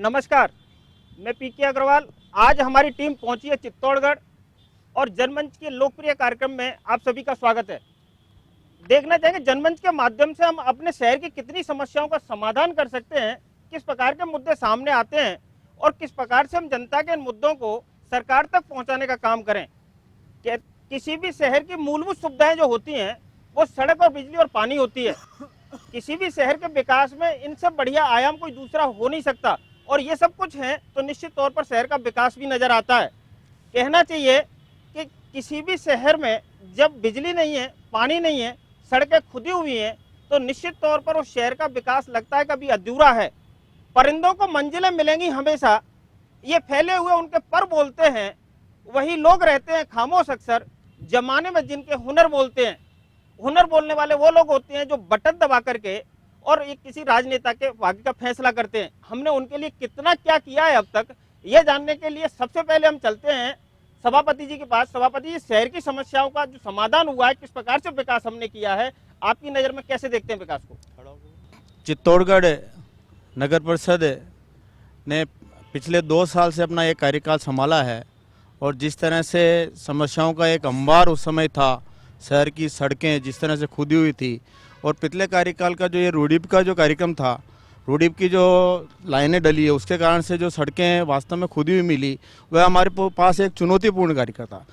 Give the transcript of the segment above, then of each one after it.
नमस्कार, मैं पीके अग्रवाल। आज हमारी टीम पहुंची है चित्तौड़गढ़ और जनमंच के लोकप्रिय कार्यक्रम में आप सभी का स्वागत है। देखना चाहेंगे जनमंच के माध्यम से हम अपने शहर की कितनी समस्याओं का समाधान कर सकते हैं, किस प्रकार के मुद्दे सामने आते हैं और किस प्रकार से हम जनता के इन मुद्दों को सरकार तक पहुंचाने का काम करें। किसी भी शहर की मूलभूत सुविधाएं जो होती हैं वो सड़क और बिजली और पानी होती है। किसी भी शहर के विकास में इनसे बढ़िया आयाम कोई दूसरा हो नहीं सकता और ये सब कुछ है तो निश्चित तौर पर शहर का विकास भी नजर आता है। कहना चाहिए कि किसी भी शहर में जब बिजली नहीं है, पानी नहीं है, सड़कें खुदी हुई हैं तो निश्चित तौर पर उस शहर का विकास लगता है कभी अधूरा है। परिंदों को मंजिलें मिलेंगी हमेशा, ये फैले हुए उनके पर बोलते हैं, वही लोग रहते हैं खामोश अक्सर जमाने में जिनके हुनर बोलते हैं। हुनर बोलने वाले वो लोग होते हैं जो बटन दबा करके और एक किसी राजनेता के भाग्य का फैसला करते हैं। हमने उनके लिए कितना क्या किया है अब तक, ये जानने के लिए सबसे पहले हम चलते हैं सभापति जी के पास। सभापति जी, शहर की समस्याओं का जो समाधान हुआ है, किस प्रकार से विकास हमने किया है, आपकी नज़र में कैसे देखते हैं विकास को? चित्तौड़गढ़ नगर परिषद ने पिछले 2 साल से अपना ये कार्यकाल संभाला है और जिस तरह से समस्याओं का एक अंबार उस समय था, शहर की सड़कें जिस तरह से खुदी हुई थी और पिछले कार्यकाल का जो ये रूडीप का जो कार्यक्रम था, रूडीप की जो लाइनें डली है उसके कारण से जो सड़कें वास्तव में खुदी हुई मिली, वह हमारे पास एक चुनौतीपूर्ण कार्य था।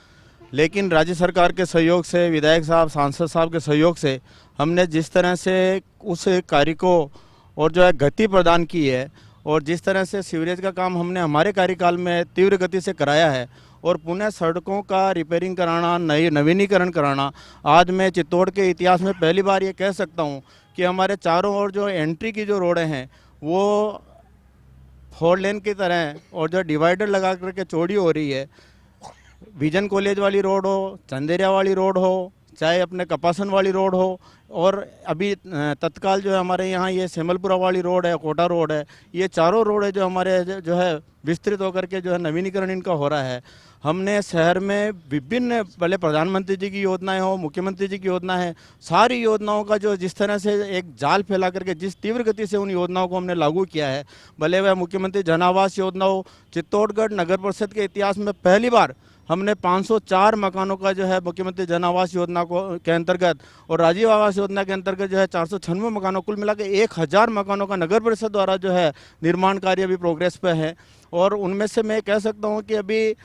लेकिन राज्य सरकार के सहयोग से, विधायक साहब, सांसद साहब के सहयोग से हमने जिस तरह से उस कार्य को और जो है गति प्रदान की है और जिस तरह से सीवरेज का काम हमने हमारे कार्यकाल में तीव्र गति से कराया है और पुनः सड़कों का रिपेयरिंग कराना, नवीनीकरण कराना, आज मैं चित्तौड़ के इतिहास में पहली बार ये कह सकता हूँ कि हमारे चारों ओर जो एंट्री की जो रोडें हैं वो 4 लेन की तरह और जो डिवाइडर लगा करके चौड़ी हो रही है। विजन कॉलेज वाली रोड हो, चंदेरिया वाली रोड हो, चाहे अपने कपासन वाली रोड हो और अभी तत्काल जो है हमारे यहाँ ये सेमलपुरा वाली रोड है, कोटा रोड है, ये चारों रोड है जो हमारे जो है विस्तृत होकर के जो है नवीनीकरण इनका हो रहा है। हमने शहर में विभिन्न, भले प्रधानमंत्री जी की योजनाएं हो, मुख्यमंत्री जी की योजना है, सारी योजनाओं का जो जिस तरह से एक जाल फैला करके जिस तीव्र गति से उन योजनाओं को हमने लागू किया है, भले वह मुख्यमंत्री जन आवास योजना हो, चित्तौड़गढ़ नगर परिषद के इतिहास में पहली बार हमने 504 मकानों का जो है मुख्यमंत्री जन आवास योजना को के अंतर्गत और राजीव आवास योजना के अंतर्गत जो है 496 मकानों, कुल मिला के 1000 मकानों का नगर परिषद द्वारा जो है निर्माण कार्य अभी प्रोग्रेस पे है। और उनमें से मैं कह सकता हूँ कि अभी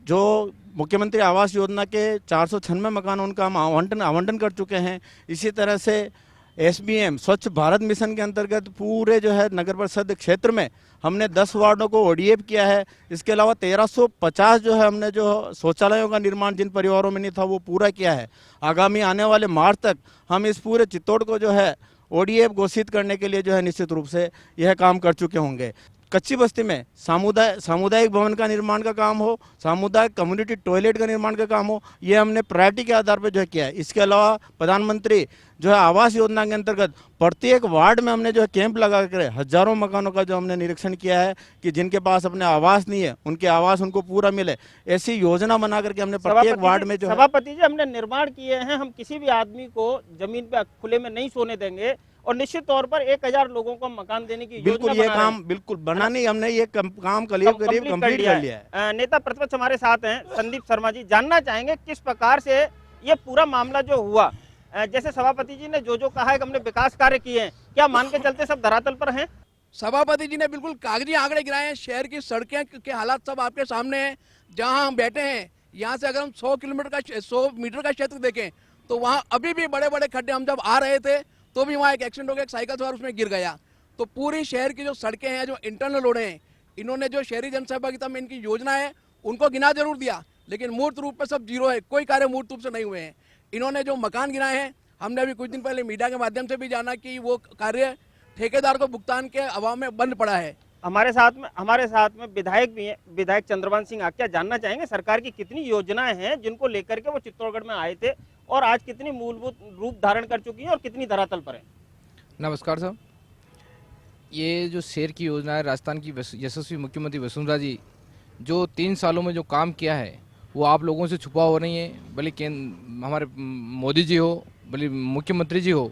जो मुख्यमंत्री आवास योजना के 496 मकान उनका हम आवंटन कर चुके हैं। इसी तरह से SBM स्वच्छ भारत मिशन के अंतर्गत पूरे जो है नगर परिषद क्षेत्र में हमने 10 वार्डों को ODF किया है। इसके अलावा 1350 जो है हमने जो शौचालयों का निर्माण जिन परिवारों में नहीं था वो पूरा किया है। आगामी आने वाले मार्च तक हम इस पूरे चित्तौड़ को जो है ODF घोषित करने के लिए जो है निश्चित रूप से यह काम कर चुके होंगे। कच्ची बस्ती में सामुदायिक भवन का निर्माण का काम हो, सामुदायिक कम्युनिटी टॉयलेट का निर्माण का काम हो, ये हमने प्रायोरिटी के आधार पर जो है किया है। इसके अलावा प्रधानमंत्री जो है आवास योजना के अंतर्गत प्रत्येक वार्ड में हमने जो है कैंप लगा कर हजारों मकानों का जो हमने निरीक्षण किया है कि जिनके पास अपने आवास नहीं है उनके आवास उनको पूरा मिले, ऐसी योजना बना करके हमने प्रत्येक वार्ड में जो सभापति जी हमने निर्माण किए हैं। हम किसी भी आदमी को जमीन पे खुले में नहीं सोने देंगे और निश्चित तौर पर 1000 लोगों को मकान देने की बिल्कुल ये काम बिल्कुल बना नहीं, हमने ये काम करीब कंप्लीट कर लिया है। नेता प्रतिपक्ष हमारे साथ हैं संदीप शर्मा जी, जानना चाहेंगे किस प्रकार से ये पूरा मामला जो हुआ, जैसे सभापति जी ने जो कहा है कि हमने विकास कार्य किए हैं, क्या मान के चलते सब धरातल पर हैं? सभापति जी ने बिल्कुल कागजी आंकड़े गिराए हैं। शहर की सड़कें के हालात सब आपके सामने हैं। जहां हम बैठे हैं यहाँ से अगर हम 100 मीटर का क्षेत्र देखें तो वहाँ अभी भी बड़े बड़े खड्डे। हम जब आ रहे थे तो भी वहाँ एक एक्सीडेंट हो गया, एक साइकिल सवार उसमें गिर गया। तो पूरी शहर की जो सड़कें हैं, जो इंटरनल रोडें हैं, इन्होंने जो शहरी जनसहभागिता में इनकी योजना है उनको गिना जरूर दिया, लेकिन मूर्त रूप में सब जीरो है, कोई कार्य मूर्त रूप से नहीं हुए हैं। इन्होंने जो मकान गिनाए हैं, हमने अभी कुछ दिन पहले मीडिया के माध्यम से भी जाना कि वो कार्य ठेकेदार को भुगतान के अभाव में बंद पड़ा है। हमारे साथ में विधायक भी हैं, विधायक चंद्रभान सिंह आक्या, जानना चाहेंगे सरकार की कितनी योजनाएं हैं जिनको लेकर के वो चित्तौड़गढ़ में आए थे और आज कितनी मूलभूत रूप धारण कर चुकी हैं और कितनी धरातल पर है? नमस्कार साहब, ये जो शहर की योजना है, राजस्थान की यशस्वी मुख्यमंत्री वसुंधरा जी जो 3 सालों में जो काम किया है वो आप लोगों से छुपा हो नहीं है, भले हमारे मोदी जी हो, भले मुख्यमंत्री जी हो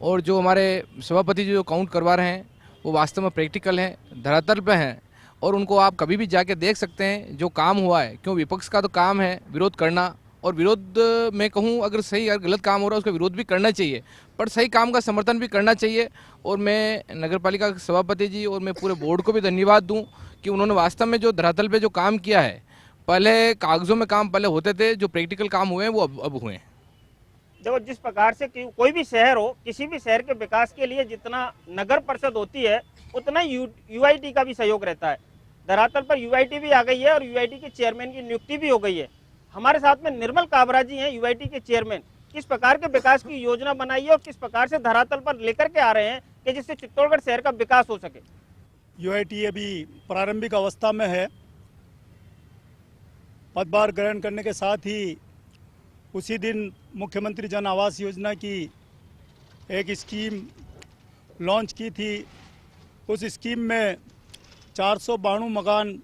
और जो हमारे सभापति जी जो काउंट करवा रहे हैं वो वास्तव में प्रैक्टिकल हैं, धरातल पे हैं और उनको आप कभी भी जाके देख सकते हैं जो काम हुआ है। क्यों, विपक्ष का तो काम है विरोध करना, और विरोध में कहूँ अगर सही अगर गलत काम हो रहा है उसका विरोध भी करना चाहिए, पर सही काम का समर्थन भी करना चाहिए। और मैं नगर पालिका के सभापति जी और मैं पूरे बोर्ड को भी धन्यवाद दूं कि उन्होंने वास्तव में जो धरातल पे जो काम किया है, पहले कागजों में काम पहले होते थे, जो प्रैक्टिकल काम हुए हैं वो अब हुए हैं। देखो, जिस प्रकार से कोई भी शहर हो, किसी भी शहर के विकास के लिए जितना नगर परिषद होती है उतना यूआईटी का भी सहयोग रहता है। धरातल पर यूआईटी भी आ गई है और यूआईटी के चेयरमैन की नियुक्ति भी हो गई है। हमारे साथ में निर्मल काबरा जी हैं, यूआईटी के चेयरमैन। किस प्रकार के विकास की योजना बनाई है और किस प्रकार से धरातल पर लेकर के आ रहे हैं कि जिससे चित्तौड़गढ़ शहर का विकास हो सके? यूआईटी अभी प्रारंभिक अवस्था में है। पदभार ग्रहण करने के साथ ही उसी दिन मुख्यमंत्री जन आवास योजना की एक स्कीम लॉन्च की थी। उस स्कीम में 492 मकान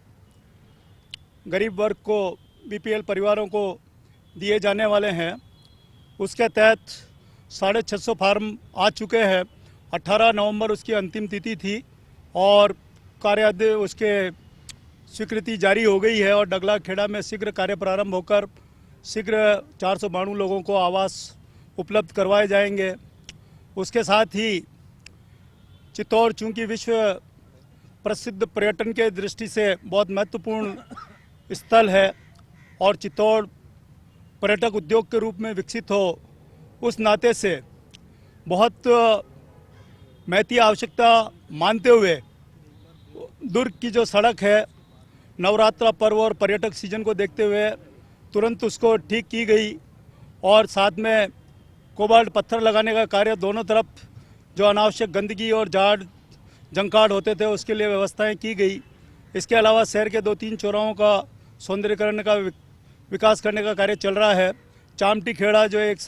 गरीब वर्ग को, बीपीएल परिवारों को दिए जाने वाले हैं। उसके तहत 650 फार्म आ चुके हैं। 18 नवंबर उसकी अंतिम तिथि थी और कार्य उसके स्वीकृति जारी हो गई है और डगला खेड़ा में शीघ्र कार्य प्रारंभ होकर शीघ्र 492 लोगों को आवास उपलब्ध करवाए जाएंगे। उसके साथ ही चित्तौड़ चूँकि विश्व प्रसिद्ध पर्यटन के दृष्टि से बहुत महत्वपूर्ण स्थल है और चित्तौड़ पर्यटक उद्योग के रूप में विकसित हो, उस नाते से बहुत महती आवश्यकता मानते हुए दुर्ग की जो सड़क है, नवरात्रा पर्व और पर्यटक सीजन को देखते हुए तुरंत उसको ठीक की गई और साथ में कोबाल्ट पत्थर लगाने का कार्य, दोनों तरफ जो अनावश्यक गंदगी और झाड़ जंकाड़ होते थे उसके लिए व्यवस्थाएं की गई। इसके अलावा शहर के 2-3 चौराहों का सौंदर्यीकरण का विकास करने का कार्य चल रहा है। चामटी खेड़ा जो एक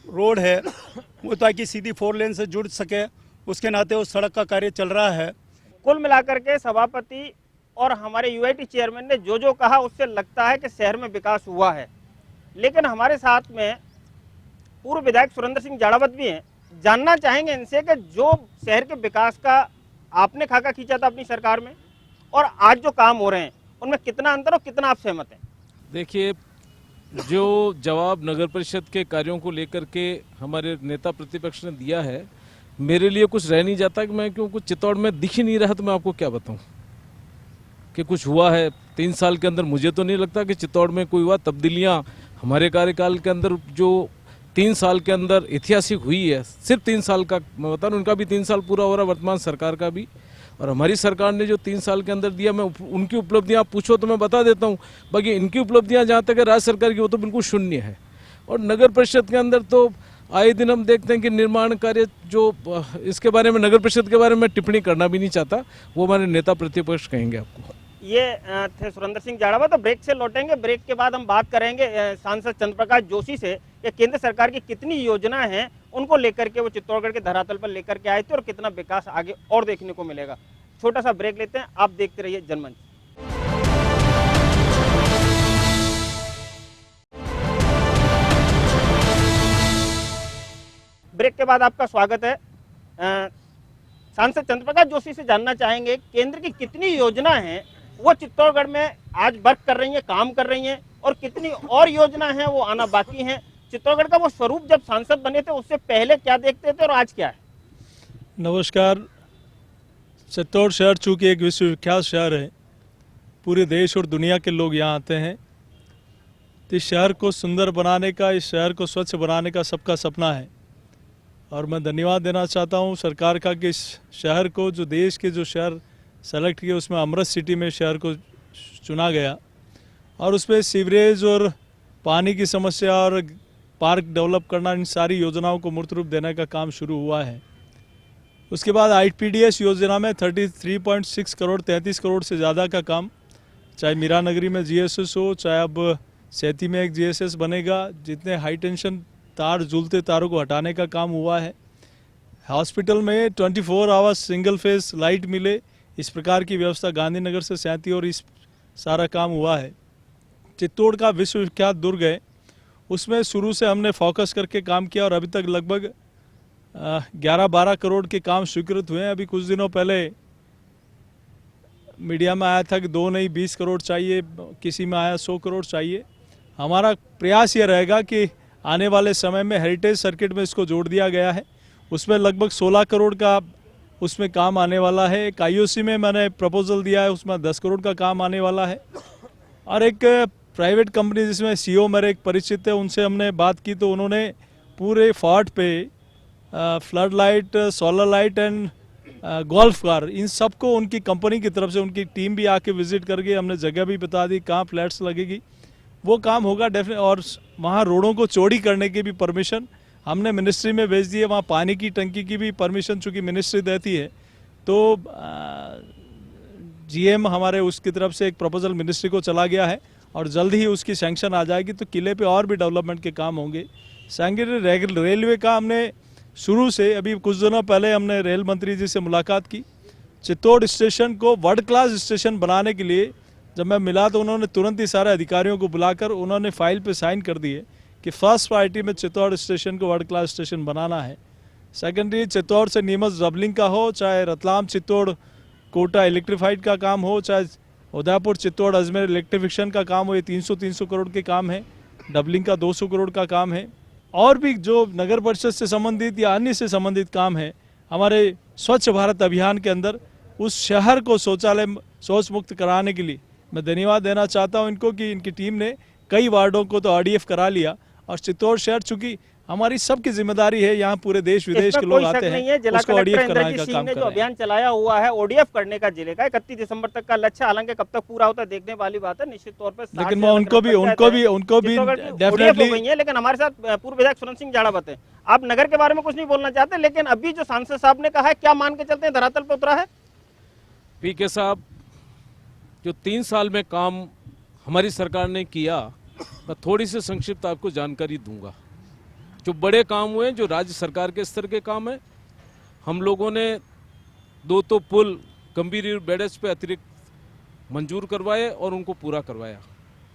रोड है वो ताकि सीधी 4 लेन से जुड़ सके, उसके नाते उस सड़क का कार्य चल रहा है। कुल मिलाकर के सभापति और हमारे यूआईटी चेयरमैन ने जो कहा उससे लगता है कि शहर में विकास हुआ है। लेकिन हमारे साथ में पूर्व विधायक सुरेंद्र सिंह जाड़ावत भी हैं। जानना चाहेंगे इनसे कि जो शहर के विकास का आपने खाका खींचा था अपनी सरकार में और आज जो काम हो रहे हैं उनमें कितना अंतर और कितना आप सहमत हैं? देखिए, जो जवाब नगर परिषद के कार्यों को लेकर के हमारे नेता प्रतिपक्ष ने दिया है, मेरे लिए कुछ रह नहीं जाता कि मैं क्यों कुछ चित्तौड़ में दिख ही नहीं रहा तो मैं आपको क्या बताऊं कि कुछ हुआ है 3 साल के अंदर। मुझे तो नहीं लगता कि चित्तौड़ में कोई हुआ तब्दीलियां हमारे कार्यकाल के अंदर जो 3 साल के अंदर ऐतिहासिक हुई है। सिर्फ 3 साल का मैं बता रहा हूँ, उनका भी 3 साल पूरा हो रहा, वर्तमान सरकार का भी, और हमारी सरकार ने जो 3 साल के अंदर दिया, मैं उनकी उपलब्धियां आप पूछो तो मैं बता देता हूं। बाकी इनकी उपलब्धियां जहां तक है राज्य सरकार की, वो तो बिल्कुल शून्य है। और नगर परिषद के अंदर तो आए दिन हम देखते हैं कि निर्माण कार्य जो, इसके बारे में नगर परिषद के बारे में टिप्पणी करना भी नहीं चाहता, वो हमारे नेता प्रतिपक्ष कहेंगे आपको। ये थे सुरेंद्र सिंह जाड़ावत। तो ब्रेक से लौटेंगे। ब्रेक के बाद हम बात करेंगे सांसद चंद्र प्रकाश जोशी से कि केंद्र सरकार की कितनी योजनाएं हैं उनको लेकर के वो चित्तौड़गढ़ के धरातल पर लेकर के आए थे और कितना विकास आगे और देखने को मिलेगा। छोटा सा ब्रेक लेते हैं, आप देखते रहिए जनमंच। ब्रेक के बाद आपका स्वागत है। सांसद चंद्र प्रकाश जोशी से जानना चाहेंगे केंद्र की कितनी योजना हैं वो चित्तौड़गढ़ में आज वर्क कर रही हैं, काम कर रही हैं, और कितनी और योजना हैं वो आना बाकी हैं। चित्तौड़गढ़ का वो स्वरूप जब सांसद बने थे उससे पहले क्या देखते थे और आज क्या है? नमस्कार। चित्तौड़ शहर चूँकि एक विश्वविख्यात शहर है, पूरे देश और दुनिया के लोग यहाँ आते हैं, तो इस शहर को सुंदर बनाने का, इस शहर को स्वच्छ बनाने का सबका सपना है। और मैं धन्यवाद देना चाहता हूँ सरकार का कि इस शहर को, जो देश के जो शहर सेलेक्ट किए उसमें अमृत सिटी में शहर को चुना गया और उसमें सीवरेज और पानी की समस्या और पार्क डेवलप करना, इन सारी योजनाओं को मूर्त रूप देने का काम शुरू हुआ है। उसके बाद IPDS योजना में 33.6 करोड़ 33 करोड़ से ज़्यादा का काम, चाहे मीरा नगरी में GSS हो, चाहे अब सैती में एक GSS बनेगा, जितने हाई टेंशन तार, झूलते तारों को हटाने का काम हुआ है। हॉस्पिटल में 24 आवर्स सिंगल फेस लाइट मिले, इस प्रकार की व्यवस्था गांधीनगर से सैती और इस सारा काम हुआ है। चित्तौड़ का विश्वविख्यात दुर्ग है, उसमें शुरू से हमने फोकस करके काम किया और अभी तक लगभग 11-12 करोड़ के काम स्वीकृत हुए हैं। अभी कुछ दिनों पहले मीडिया में आया था कि 2 नहीं 20 करोड़ चाहिए, किसी में आया 100 करोड़ चाहिए। हमारा प्रयास ये रहेगा कि आने वाले समय में हेरिटेज सर्किट में इसको जोड़ दिया गया है, उसमें लगभग 16 करोड़ का उसमें काम आने वाला है। एक IOC में मैंने प्रपोजल दिया है, उसमें 10 करोड़ का काम आने वाला है। और एक प्राइवेट कंपनी जिसमें CEO मेरे एक परिचित है, उनसे हमने बात की तो उन्होंने पूरे फोर्ट पे flood light, solar light and golf car, इन सबको उनकी कंपनी की तरफ से उनकी टीम भी आके विजिट करके हमने जगह भी बता दी कहाँ फ्लैट्स लगेगी, वो काम होगा डेफिनेट। और वहाँ रोडों को चौड़ी करने की भी परमिशन हमने मिनिस्ट्री में भेज दी है। वहाँ पानी की टंकी की भी परमिशन चूँकि मिनिस्ट्री देती है, तो GM हमारे उसकी तरफ से एक प्रपोजल मिनिस्ट्री को चला गया है और जल्द ही उसकी सैंक्शन आ जाएगी, तो किले पे और भी डेवलपमेंट के काम होंगे। सेकेंडरी रेलवे का हमने शुरू से, अभी कुछ दिनों पहले हमने रेल मंत्री जी से मुलाकात की। चित्तौड़ स्टेशन को वर्ल्ड क्लास स्टेशन बनाने के लिए जब मैं मिला तो उन्होंने तुरंत ही सारे अधिकारियों को बुलाकर उन्होंने फाइल पे साइन कर दिए कि फर्स्ट प्रायोरिटी में चित्तौड़ स्टेशन को वर्ल्ड क्लास स्टेशन बनाना है। सेकेंडरी चित्तौड़ से नीमच डबलिंग का हो, चाहे रतलाम चित्तौड़ कोटा इलेक्ट्रीफाइड का काम हो, चाहे उदयपुर चित्तौड़ अजमेर इलेक्ट्रिफिकेशन का काम हो, ये 300 करोड़ के काम है। डबलिंग का 200 करोड़ का काम है। और भी जो नगर परिषद से संबंधित या अन्य से संबंधित काम है, हमारे स्वच्छ भारत अभियान के अंदर उस शहर को शौचालय शौच मुक्त कराने के लिए मैं धन्यवाद देना चाहता हूं इनको कि इनकी टीम ने कई वार्डों को तो RDF करा लिया। और चित्तौड़ शहर चूंकि हमारी सबकी जिम्मेदारी है, यहाँ पूरे देश विदेश के लोग आते हैं, उसको ODF कराने का काम कर जो रहे हैं। अभियान चलाया हुआ है ODF करने का जिले का 31 दिसंबर तक का लक्ष्य, हालांकि कब तक पूरा होता है देखने वाली बात है। निश्चित तौर पर लेकिन मैं उनको भी डेफिनेटली, लेकिन हमारे साथ पूर्व विधायक सुरेंद्र सिंह जाड़ा बताएं, आप नगर के बारे में कुछ नहीं बोलना चाहते, लेकिन अभी जो सांसद साहब ने कहा है, क्या मान के चलते हैं धरातल पे उतरा है? PK साहब, जो 3 साल में काम हमारी सरकार ने किया, मैं थोड़ी सी संक्षिप्त आपको जानकारी दूंगा। जो बड़े काम हुए, जो राज्य सरकार के स्तर के काम है, हम लोगों ने 2 तो पुल गंभीर बैरेज पे अतिरिक्त मंजूर करवाए और उनको पूरा करवाया।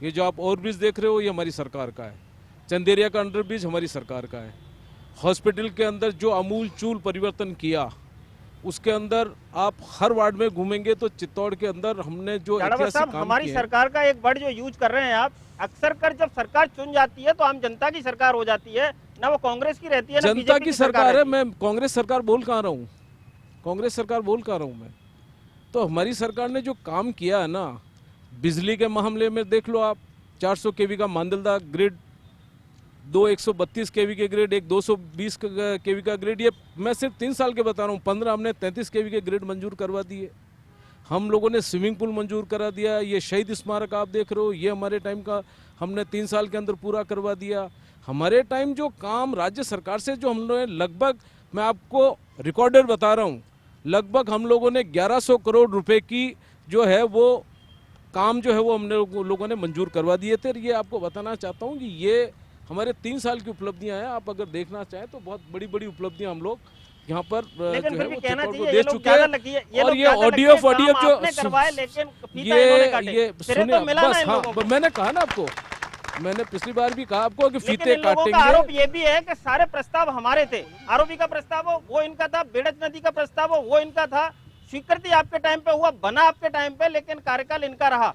ये जो आप ओवरब्रिज देख रहे हो, ये हमारी सरकार का है। चंदेरिया का अंडर ब्रिज हमारी सरकार का है। हॉस्पिटल के अंदर जो अमूल चूल परिवर्तन किया, उसके अंदर आप हर वार्ड में घूमेंगे तो चित्तौड़ के अंदर हमने जो ऐतिहासिक काम हमारी किए, सरकार का एक वर्ड जो यूज कर रहे हैं आप, अक्सर कर जब सरकार चुन जाती है तो आम जनता की सरकार हो जाती है, ना वो कांग्रेस की रहती है, ना जनता BJP की सरकार है। मैं कांग्रेस सरकार बोल कहाँ रहा हूँ, कांग्रेस सरकार बोल कहाँ रहा हूँ मैं। तो हमारी सरकार ने जो काम किया है ना, बिजली के मामले में देख लो आप, 400 kV का मांदलदा ग्रिड, 2 132 kV के ग्रिड, एक 220 kV का ग्रिड, ये मैं सिर्फ 3 साल के बता रहा हूँ। 15 हमने 33 kV के ग्रिड मंजूर करवा दिए। हम लोगों ने स्विमिंग पूल मंजूर करा दिया। ये शहीद स्मारक आप देख रहे हो, ये हमारे टाइम का हमने 3 साल के अंदर पूरा करवा दिया। हमारे टाइम जो काम राज्य सरकार से जो हम लोगों ने लगभग, मैं आपको रिकॉर्डेड बता रहा हूँ, लगभग हम लोगों ने 1100 करोड़ रुपए की जो है वो काम जो है वो हमने लोगों ने मंजूर करवा दिए थे। ये आपको बताना चाहता हूँ कि ये हमारे 3 साल की उपलब्धियां हैं। आप अगर देखना चाहें तो बहुत बड़ी बड़ी उपलब्धियां हम लोग यहाँ पर लेकिन जो फिर है भी वो कहना चित्तौड़ को चाहिए दे ये लोग चुके ज्यादा हैं। लगी है, और ये लोग ODF ज्यादा जो आपने करवाए, लेकिन फीता इन्होंने काटे। ये फिर सुनिए तो मिला ना बस, इन लोगों को। हाँ मैंने कहा ना आपको, मैंने पिछली बार भी कहा आपको कि लेकिन फीते इन लोगों का काटेंगे। आरोप ये भी है कि सारे प्रस्ताव हमारे थे। आरओबी का प्रस्ताव हो वो इनका था, बेड़च नदी का प्रस्ताव हो वो इनका था, स्वीकृति आपके टाइम पे हुआ, बना आपके टाइम पे, लेकिन कार्यकाल इनका रहा।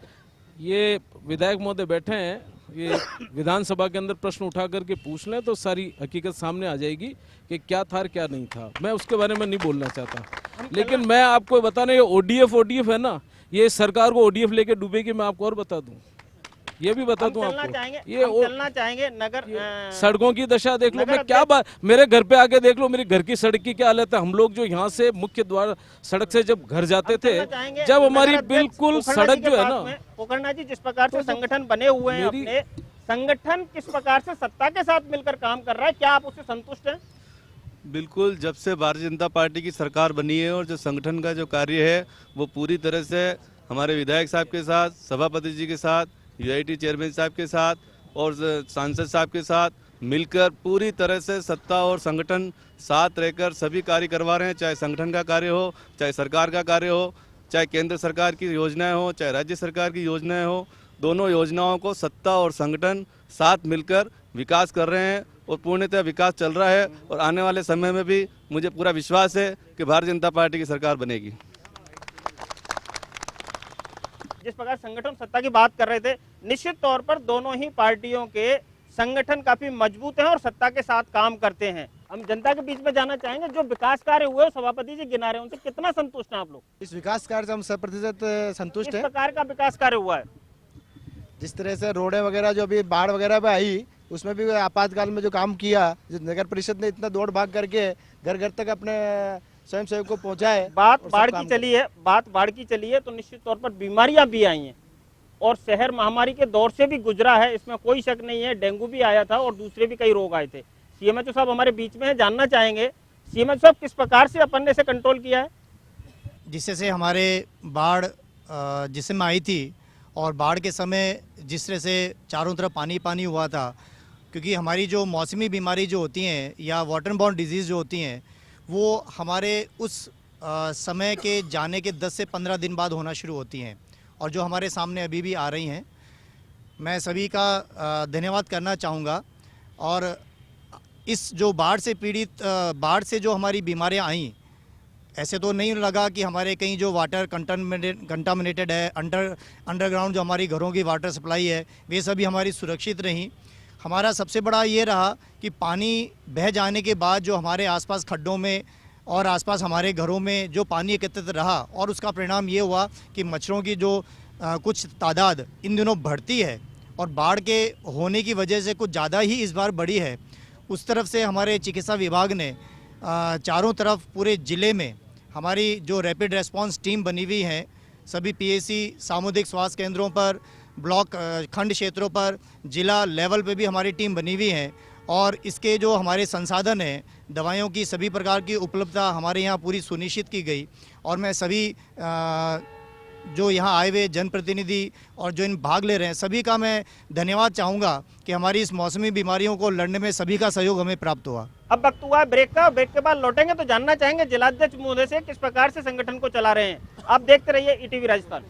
ये विधायक महोदय बैठे हैं, ये विधानसभा के अंदर प्रश्न उठा करके पूछ लें तो सारी हकीकत सामने आ जाएगी कि क्या था और क्या नहीं था। मैं उसके बारे में नहीं बोलना चाहता, लेकिन मैं आपको बताना, ये ODF है ना, ये सरकार को ODF लेके डूबेगी। मैं आपको और बता दूं, ये भी बता दूं आपको, ये चलना चाहेंगे नगर सड़कों की दशा देख लो। नगर मैं क्या बात, मेरे घर पे आके देख लो, मेरे घर की सड़क की क्या हालत है। हम लोग जो यहाँ से मुख्य द्वार सड़क से जब घर जाते थे, जब हमारी बिल्कुल सड़क जो है ना, पोखरना जी जिस प्रकार से संगठन बने हुए हैं अपने, संगठन किस प्रकार से सत्ता के साथ मिलकर काम कर रहा है, क्या आप उससे संतुष्ट हैं? बिल्कुल, जब से भारतीय जनता पार्टी की सरकार बनी है और जो संगठन का जो कार्य है वो पूरी तरह से हमारे विधायक साहब के साथ, सभापति जी के साथ, UIT चेयरमैन साहब के साथ और सांसद साहब के साथ मिलकर पूरी तरह से सत्ता और संगठन साथ रहकर सभी कार्य करवा रहे हैं। चाहे संगठन का कार्य हो, चाहे सरकार का कार्य हो, चाहे केंद्र सरकार की योजनाएं हो, चाहे राज्य सरकार की योजनाएं हो, दोनों योजनाओं को सत्ता और संगठन साथ मिलकर विकास कर रहे हैं और पूर्णतः विकास चल रहा है। और आने वाले समय में भी मुझे पूरा विश्वास है कि भारतीय जनता पार्टी की सरकार बनेगी। जिस प्रकार संगठन सत्ता की बात कर रहे थे, निश्चित तौर पर दोनों ही पार्टियों के संगठन काफी मजबूत हैं और सत्ता के साथ काम करते हैं। हम जनता के बीच में जाना चाहेंगे, जो विकास कार्य हुए सभापति जी गिना रहे हैं, उनसे कितना संतुष्ट हैं आप लोग? इस विकास कार्य से हम 100% संतुष्ट किस हैं। प्रकार का विकास कार्य हुआ है? जिस तरह से रोडें वगैरह जो अभी बाढ़ वगैरह में आई, उसमें भी आपातकाल में जो काम किया, जो नगर परिषद ने इतना दौड़ भाग करके घर घर तक अपने स्वयं सेवक को पहुंचाए। बात और सब बाढ़ काम की चली है, बात बाढ़ की चली है, तो निश्चित तौर पर बीमारियां भी आई हैं और शहर महामारी के दौर से भी गुजरा है, इसमें कोई शक नहीं है। डेंगू भी आया था और दूसरे भी कई रोग आए थे। सीएमएचओ साहब हमारे बीच में है, जानना चाहेंगे सीएमएचओ साहब किस प्रकार से अपन ने इसे कंट्रोल किया है? जिससे से हमारे बाढ़ जिस समय आई थी और बाढ़ के समय जिस तरह से चारों तरफ पानी पानी हुआ था, क्योंकि हमारी जो मौसमी बीमारी जो होती हैं या वाटर बॉर्न डिजीज़ जो होती हैं, वो हमारे उस समय के जाने के 10 से 15 दिन बाद होना शुरू होती हैं और जो हमारे सामने अभी भी आ रही हैं। मैं सभी का धन्यवाद करना चाहूँगा। और इस जो बाढ़ से पीड़ित बाढ़ से जो हमारी बीमारियाँ आईं, ऐसे तो नहीं लगा कि हमारे कहीं जो वाटर कंटामिनेटेड है, अंडरग्राउंड जो हमारी घरों की वाटर सप्लाई है, वे सभी हमारी सुरक्षित रहीं। हमारा सबसे बड़ा ये रहा कि पानी बह जाने के बाद जो हमारे आसपास खड्डों में और आसपास हमारे घरों में जो पानी एकत्रित रहा, और उसका परिणाम ये हुआ कि मच्छरों की जो कुछ तादाद इन दिनों बढ़ती है और बाढ़ के होने की वजह से कुछ ज़्यादा ही इस बार बढ़ी है। उस तरफ से हमारे चिकित्सा विभाग ने चारों तरफ पूरे ज़िले में हमारी जो रैपिड रेस्पॉन्स टीम बनी हुई है, सभी पीएचसी सामुदायिक स्वास्थ्य केंद्रों पर, ब्लॉक खंड क्षेत्रों पर, जिला लेवल पे भी हमारी टीम बनी हुई है। और इसके जो हमारे संसाधन हैं, दवाइयों की सभी प्रकार की उपलब्धता हमारे यहाँ पूरी सुनिश्चित की गई। और मैं सभी जो यहाँ आए हुए जनप्रतिनिधि और जो इन भाग ले रहे हैं, सभी का मैं धन्यवाद चाहूँगा कि हमारी इस मौसमी बीमारियों को लड़ने में सभी का सहयोग हमें प्राप्त हुआ। अब वक्त हुआ है ब्रेक का, ब्रेक के बाद लौटेंगे तो जानना चाहेंगे जिलाध्यक्ष महोदय से किस प्रकार से संगठन को चला रहे हैं। आप देखते रहिए ईटीवी राजस्थान।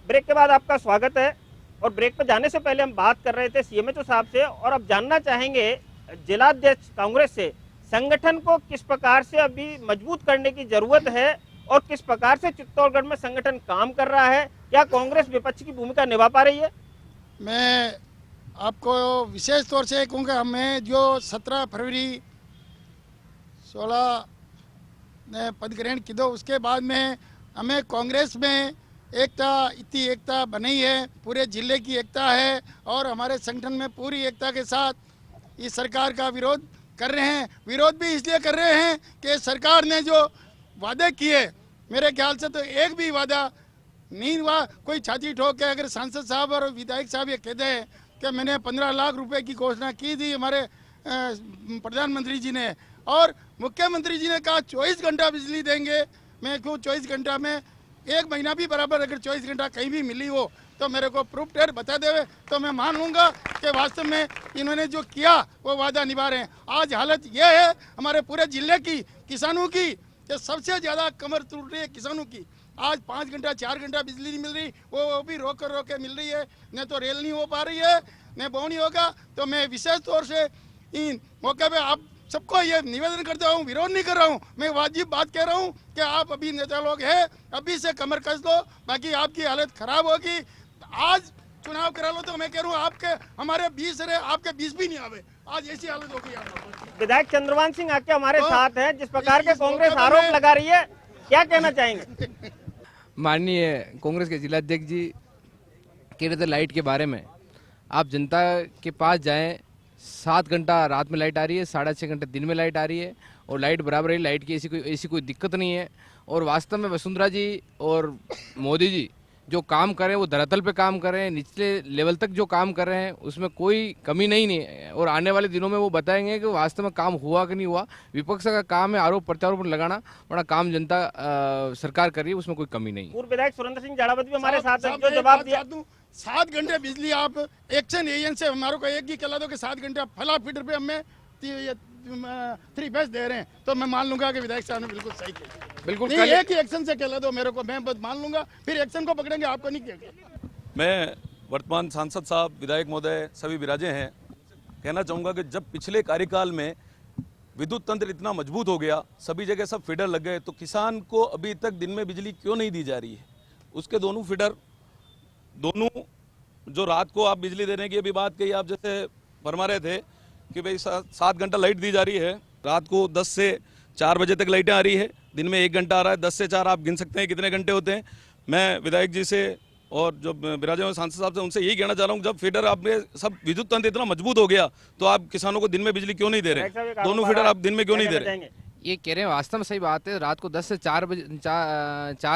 ब्रेक के बाद आपका स्वागत है। और ब्रेक पर जाने से पहले हम बात कर रहे थे सीएमएचओ साहब से, और अब जानना चाहेंगे जिलाध्यक्ष कांग्रेस से संगठन को किस प्रकार से अभी मजबूत करने की जरूरत है और किस प्रकार से चित्तौड़गढ़ में संगठन काम कर रहा है। क्या कांग्रेस विपक्ष की भूमिका निभा पा रही है? मैं आपको विशेष तौर से कहूँगा, हमें जो 17 फरवरी 16 ने पद ग्रहण की दो, उसके बाद में हमें कांग्रेस में इतनी एकता बनी है, पूरे जिले की एकता है और हमारे संगठन में पूरी एकता के साथ इस सरकार का विरोध कर रहे हैं। विरोध भी इसलिए कर रहे हैं कि सरकार ने जो वादे किए, मेरे ख्याल से तो एक भी वादा नहीं हुआ। कोई छाती ठोक के अगर सांसद साहब और विधायक साहब ये कहते हैं कि मैंने 15 लाख रुपए की घोषणा की थी हमारे प्रधानमंत्री जी ने, और मुख्यमंत्री जी ने कहा 24 घंटा बिजली देंगे। मैं क्यों 24 घंटा में 1 महीना भी बराबर अगर 24 घंटा कहीं भी मिली हो तो मेरे को प्रूफ टेर बता देवे तो मैं मान लूँगा कि वास्तव में इन्होंने जो किया वो वादा निभा रहे हैं। आज हालत ये है हमारे पूरे जिले की किसानों की कि सबसे ज़्यादा कमर टूट रही है किसानों की। आज 5 घंटा 4 घंटा बिजली नहीं मिल रही, वो भी रोक के मिल रही है, न तो रेल नहीं हो पा रही है, न वो नहीं होगा। तो मैं विशेष तौर से इन मौके पे आप सबको ये निवेदन करता हूँ, विरोध नहीं कर रहा हूँ, मैं वाजिब बात कह रहा हूँ कि आप अभी नेता लोग हैं, अभी से कमर कस दो, बाकी आपकी हालत खराब होगी। आज चुनाव करा लो तो मैं कह रहा हूँ आपके हमारे 20 रहे, आपके 20 भी नहीं आवे। आज ऐसी हालत होगी। विधायक चंद्रभान सिंह आके हमारे साथ हैं। जिस प्रकार के कांग्रेस आरोप लगा रही है, क्या कहना चाहेंगे? माननीय कांग्रेस के जिलाध्यक्ष जी कह रहे थे लाइट के बारे में, आप जनता के पास जाएं, 7 घंटा रात में लाइट आ रही है, 6.5 घंटे दिन में लाइट आ रही है और लाइट बराबर है। लाइट की ऐसी कोई दिक्कत नहीं है। और वास्तव में वसुंधरा जी और मोदी जी जो काम कर रहे हैं वो धरातल पे काम कर रहे हैं, निचले लेवल तक जो काम कर रहे हैं उसमें कोई कमी नहीं है। और आने वाले दिनों में वो बताएंगे कि वास्तव में काम हुआ कि नहीं हुआ। विपक्ष का काम है आरोप प्रत्यारोप लगाना, बड़ा काम जनता सरकार कर रही है, उसमें कोई कमी नहीं। पूर्व विधायक सुरेंद्र सिंह जाड़ावत भी हमारे साथ हैं, जो जवाब दिया। 7 घंटे बिजली आप एक्शन एजेंट से हमारे को एक ही कहला दो कि 7 घंटे फला फीडर पे हमें 3 फेस दे रहे हैं, तो मैं मान लूंगा कि विधायक साहब ने बिल्कुल सही किया। बिल्कुल नहीं, एक ही एक्शन से कहला दो मेरे को, मैं बस मान लूंगा, फिर एक्शन को पकड़ेंगे, आपको नहीं किया। मैं वर्तमान सांसद साहब, विधायक महोदय सभी विराजे हैं, कहना चाहूँगा कि जब पिछले कार्यकाल में विद्युत तंत्र इतना मजबूत हो गया, सभी जगह सब फीडर लग गए, तो किसान को अभी तक दिन में बिजली क्यों नहीं दी जा रही है? उसके दोनों फीडर, दोनों जो रात को आप बिजली देने की अभी बात कही, आप जैसे फरमा रहे थे कि भाई 7 घंटा लाइट दी जा रही है, रात को 10 से 4 बजे तक लाइटें आ रही है, दिन में 1 घंटा आ रहा है, 10 से 4 आप गिन सकते हैं कितने घंटे होते हैं। मैं विधायक जी से और जो विराजमान सांसद साहब से उनसे यही कहना चाह रहा हूँ, जब फीडर आपने सब विद्युत तंत्र इतना मजबूत हो गया तो आप किसानों को दिन में बिजली क्यों नहीं दे रहे? दोनों फीडर आप दिन में क्यों नहीं दे रहे? ये कह रहे हैं वास्तव में सही बात है, रात को 10 से 4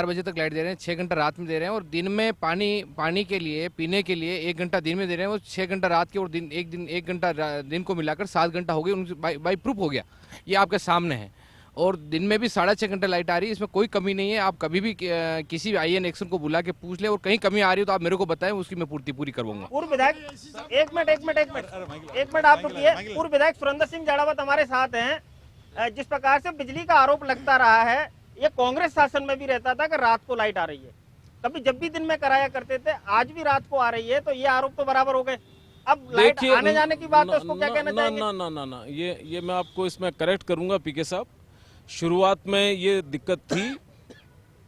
बजे तक लाइट दे रहे हैं, 6 घंटा रात में दे रहे हैं, और दिन में पानी के लिए, पीने के लिए 1 घंटा दिन में दे रहे हैं, वो 6 घंटा रात के और एक घंटा दिन को मिलाकर 7 घंटा हो गए, उनकी बाई प्रूफ हो गया, ये आपके सामने है। और दिन में भी 6.5 घंटे लाइट आ रही है, इसमें कोई कमी नहीं है। आप कभी भी किसी भी IN एक्शन को बुला के पूछ ले, और कहीं कमी आ रही हो तो आप मेरे को बताएं, उसकी मैं पूरी करवाऊंगा। पूर्व विधायक एक मिनट आप रुकिए। पूर्व विधायक सुरेंद्र सिंह जाड़ावत हमारे साथ हैं। जिस प्रकार से बिजली का आरोप लगता रहा है, ये कांग्रेस शासन में भी रहता था कि रात को लाइट आ रही है, कभी जब भी दिन में कराया करते थे, आज भी रात को आ रही है, तो ये आरोप तो बराबर हो गए। अब लाइट आने जाने की बात है, उसको क्या कहना चाहेंगे? ना, ये मैं आपको इसमें करेक्ट करूंगा पीके साहब। शुरुआत में ये दिक्कत थी,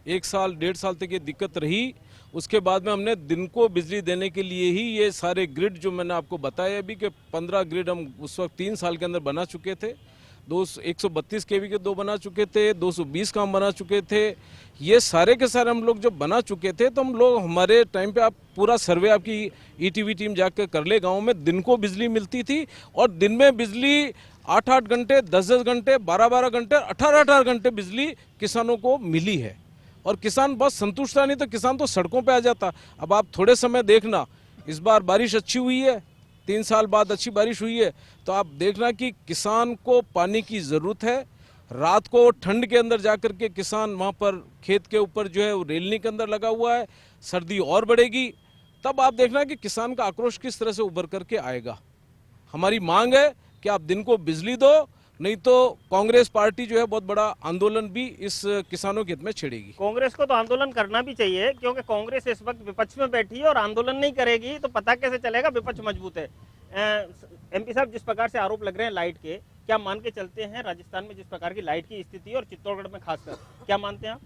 1 साल 1.5 साल तक ये दिक्कत रही। उसके बाद में हमने दिन को बिजली देने के लिए ही ये सारे ग्रिड जो मैंने आपको बताया अभी कि 15 ग्रिड हम उस वक्त 3 साल के अंदर बना चुके थे। 132 kV के 2 बना चुके थे, 220 का हम बना चुके थे। ये सारे के सारे हम लोग जब बना चुके थे तो हम लोग, हमारे टाइम पे आप पूरा सर्वे आपकी ETV टीम जाकर कर ले, गाँव में दिन को बिजली मिलती थी, और दिन में बिजली 8-8 घंटे, 10-10 घंटे, 12-12 घंटे, 18-18 घंटे बिजली किसानों को मिली है। और किसान बस संतुष्ट था, नहीं तो किसान तो सड़कों पे आ जाता। अब आप थोड़े समय देखना, इस बार बारिश अच्छी हुई है, 3 साल बाद अच्छी बारिश हुई है, तो आप देखना कि किसान को पानी की ज़रूरत है। रात को ठंड के अंदर जाकर के किसान वहाँ पर खेत के ऊपर जो है वो रेलनी के अंदर लगा हुआ है, सर्दी और बढ़ेगी, तब आप देखना कि किसान का आक्रोश किस तरह से उभर करके आएगा। हमारी मांग है कि आप दिन को बिजली दो, नहीं तो कांग्रेस पार्टी जो है बहुत बड़ा आंदोलन भी इस किसानों के हित में छेड़ेगी। कांग्रेस को तो आंदोलन करना भी चाहिए, क्योंकि कांग्रेस इस वक्त विपक्ष में बैठी है और आंदोलन नहीं करेगी तो पता कैसे चलेगा विपक्ष मजबूत है। MP साहब, जिस प्रकार से आरोप लग रहे हैं लाइट के, क्या मान के चलते हैं राजस्थान में जिस प्रकार की लाइट की स्थिति है और चित्तौड़गढ़ में खासकर, क्या मानते हैं आप?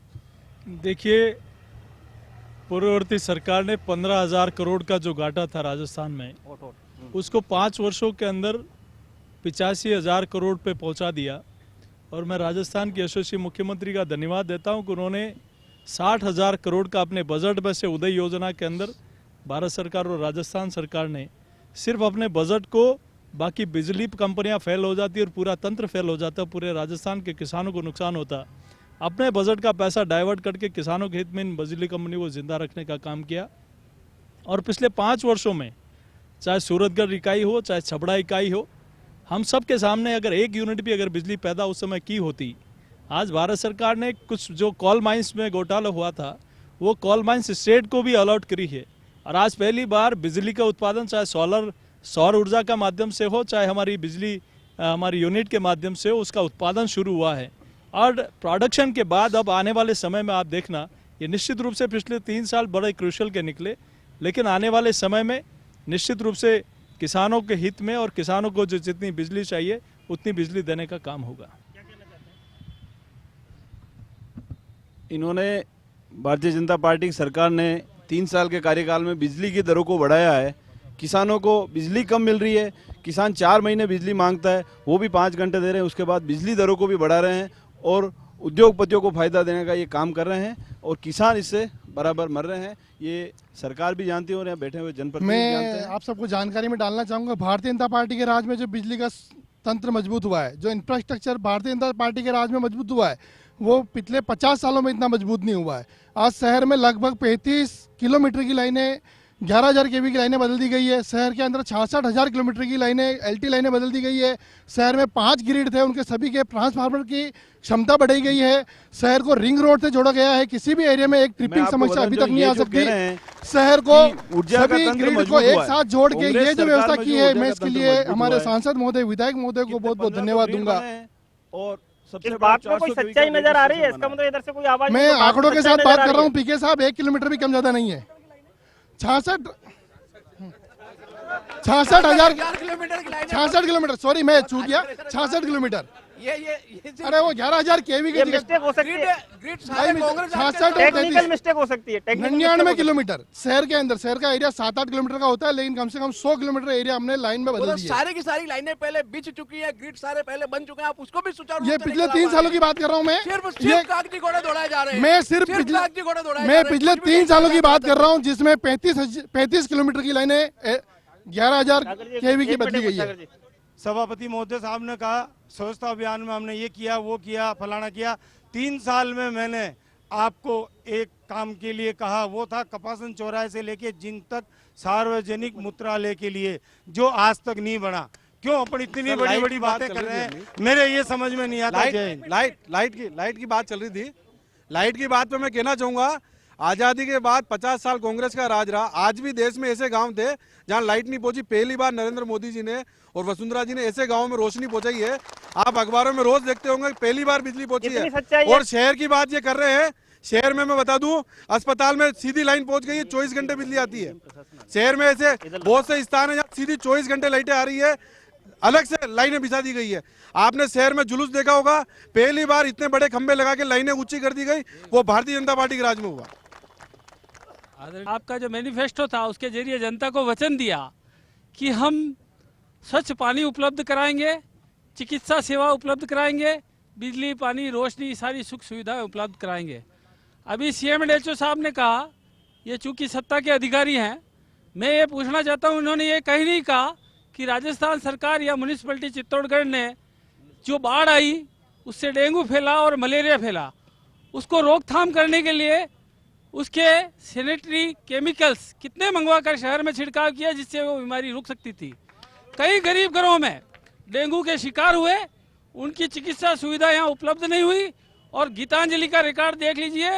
देखिए, पूर्ववर्ती सरकार ने 15,000 करोड़ का जो घाटा था राजस्थान में, उसको 5 वर्षों के अंदर 85,000 करोड़ पे पहुंचा दिया। और मैं राजस्थान के यशस्वी मुख्यमंत्री का धन्यवाद देता हूं कि उन्होंने 60,000 करोड़ का अपने बजट में से उदय योजना के अंदर भारत सरकार और राजस्थान सरकार ने सिर्फ अपने बजट को, बाकी बिजली कंपनियां फेल हो जाती और पूरा तंत्र फेल हो जाता, पूरे राजस्थान के किसानों को नुकसान होता, अपने बजट का पैसा डाइवर्ट करके किसानों के हित में इन बिजली कंपनी को जिंदा रखने का काम किया। और पिछले 5 वर्षों में चाहे सूरतगढ़ इकाई हो, चाहे छबड़ा इकाई हो, हम सब के सामने अगर 1 यूनिट भी अगर बिजली पैदा उस समय की होती, आज भारत सरकार ने कुछ जो कोल माइंस में घोटाला हुआ था, वो कोल माइंस स्टेट को भी अलॉट करी है। और आज पहली बार बिजली का उत्पादन चाहे सौर ऊर्जा का माध्यम से हो, चाहे हमारी बिजली हमारी यूनिट के माध्यम से हो, उसका उत्पादन शुरू हुआ है। और प्रोडक्शन के बाद अब आने वाले समय में आप देखना, ये निश्चित रूप से पिछले 3 साल बड़े क्रूशियल के निकले, लेकिन आने वाले समय में निश्चित रूप से किसानों के हित में और किसानों को जो जितनी बिजली चाहिए उतनी बिजली देने का काम होगा। इन्होंने, भारतीय जनता पार्टी की सरकार ने 3 साल के कार्यकाल में बिजली की दरों को बढ़ाया है। किसानों को बिजली कम मिल रही है, किसान 4 महीने बिजली मांगता है, वो भी 5 घंटे दे रहे हैं। उसके बाद बिजली दरों को भी बढ़ा रहे हैं और उद्योगपतियों को फायदा देने का ये काम कर रहे हैं, और किसान इससे बराबर मर रहे हैं। ये सरकार भी जानती है और यहाँ बैठे हुए जनप्रतिनिधि जानते हैं। मैं आप सबको जानकारी में डालना चाहूँगा, भारतीय जनता पार्टी के राज में जो बिजली का तंत्र मजबूत हुआ है, जो इंफ्रास्ट्रक्चर भारतीय जनता पार्टी के राज में मजबूत हुआ है, वो पिछले 50 सालों में इतना मजबूत नहीं हुआ है। आज शहर में लगभग 35 किलोमीटर की लाइनें, 11,000 kV की लाइनें बदल दी गई है। शहर के अंदर 66,000 किलोमीटर की लाइनें, LT लाइनें बदल दी गई है। शहर में 5 ग्रिड थे, उनके सभी के ट्रांसफार्मर की क्षमता बढ़ाई गई है। शहर को रिंग रोड से जोड़ा गया है, किसी भी एरिया में एक ट्रिपिंग समस्या अभी तक नहीं आ सकती। शहर को सभी ग्रिड को एक साथ जोड़ के ये जो व्यवस्था की है, मैं इसके लिए हमारे सांसद महोदय, विधायक महोदय को बहुत बहुत धन्यवाद दूंगा। और इस बात में कोई सच्चाई नजर आ रही है? इसका मतलब इधर से कोई आवाज, मैं आंकड़ों के साथ बात कर रहा हूँ पीके साहब, 1 किलोमीटर भी कम ज्यादा नहीं है। 66,000 किलोमीटर, सॉरी मैं चूक गया, 66 किलोमीटर। अरे वो 11,000 केवी की ये जगह मिस्टेक हो सकती है, ग्रिड सारे कांग्रेस आपके 66 और टेक्निकल 33 मिस्टेक हो सकती है, टेक्निकल 99 किलोमीटर शहर के अंदर, शहर का एरिया 7-8 किलोमीटर का होता है, लेकिन कम से कम 100 किलोमीटर एरिया हमने लाइन में वो बदल तो दी है। सारी की सारी लाइनें पहले बिछ चुकी है, ग्रिड सारे पहले बन चुके हैं, आप उसको भी सुचारू ये रूप से पिछले नहीं 3 चला सालों पा की बात कर रहा हूँ रहे। मैं। सिर्फ कागजी घोड़े दौड़ाए जा रहे हैं। मैं सिर्फ कागजी घोड़े दौड़ाए जा मैं रहे हैं। पिछले कुछ भी 3 नहीं सालों की किया बात जाता कर रहा हूँ, जिसमें 35 किलोमीटर की लाइनें 11,000 केवी की बदली गई है। सभापति महोदय साहब ने कहा स्वच्छता अभियान में हमने ये किया, वो किया, फलाना किया। 3 साल में मैंने आपको एक काम के लिए कहा, वो था कपासन चौराहे से लेके जिन तक सार्वजनिक मूत्रालय के लिए, जो आज तक नहीं बना। क्यों अपन इतनी बड़ी बड़ी बातें कर रहे हैं, मेरे ये समझ में नहीं आता। लाइट की बात चल रही थी। लाइट की बात पे मैं कहना चाहूंगा, आजादी के बाद 50 साल कांग्रेस का राज रहा। आज भी देश में ऐसे गांव थे जहां लाइट नहीं पहुंची। पहली बार नरेंद्र मोदी जी ने और वसुंधरा जी ने ऐसे गांव में रोशनी पहुंचाई है। आप अखबारों में रोज देखते होंगे, पहली बार बिजली पहुंची है। और शहर की बात ये कर रहे हैं, शहर में मैं बता दूं, अस्पताल में सीधी लाइन पहुंच गई है, 24 घंटे बिजली आती है। शहर में ऐसे बहुत से स्थान है जहाँ सीधी 24 घंटे लाइटें आ रही है, अलग से लाइनें बिछा दी गई है। आपने शहर में जुलूस देखा होगा, पहली बार इतने बड़े खंबे लगा के लाइनें ऊंची कर दी गई, वो भारतीय जनता पार्टी के राज में हुआ। आपका जो मैनिफेस्टो था उसके जरिए जनता को वचन दिया कि हम स्वच्छ पानी उपलब्ध कराएंगे, चिकित्सा सेवा उपलब्ध कराएंगे, बिजली, पानी, रोशनी, सारी सुख सुविधाएं उपलब्ध कराएंगे। अभी CMDHO साहब ने कहा, ये चूंकि सत्ता के अधिकारी हैं, मैं ये पूछना चाहता हूँ, उन्होंने ये कहीं नहीं कहा कि राजस्थान सरकार या म्यूनिसिपैलिटी चित्तौड़गढ़ ने जो बाढ़ आई उससे डेंगू फैला और मलेरिया फैला, उसको रोकथाम करने के लिए उसके सैनिटरी केमिकल्स कितने मंगवा कर शहर में छिड़काव किया जिससे वो बीमारी रुक सकती थी। कई गरीब घरों में डेंगू के शिकार हुए, उनकी चिकित्सा सुविधा यहाँ उपलब्ध नहीं हुई। और गीतांजलि का रिकॉर्ड देख लीजिए,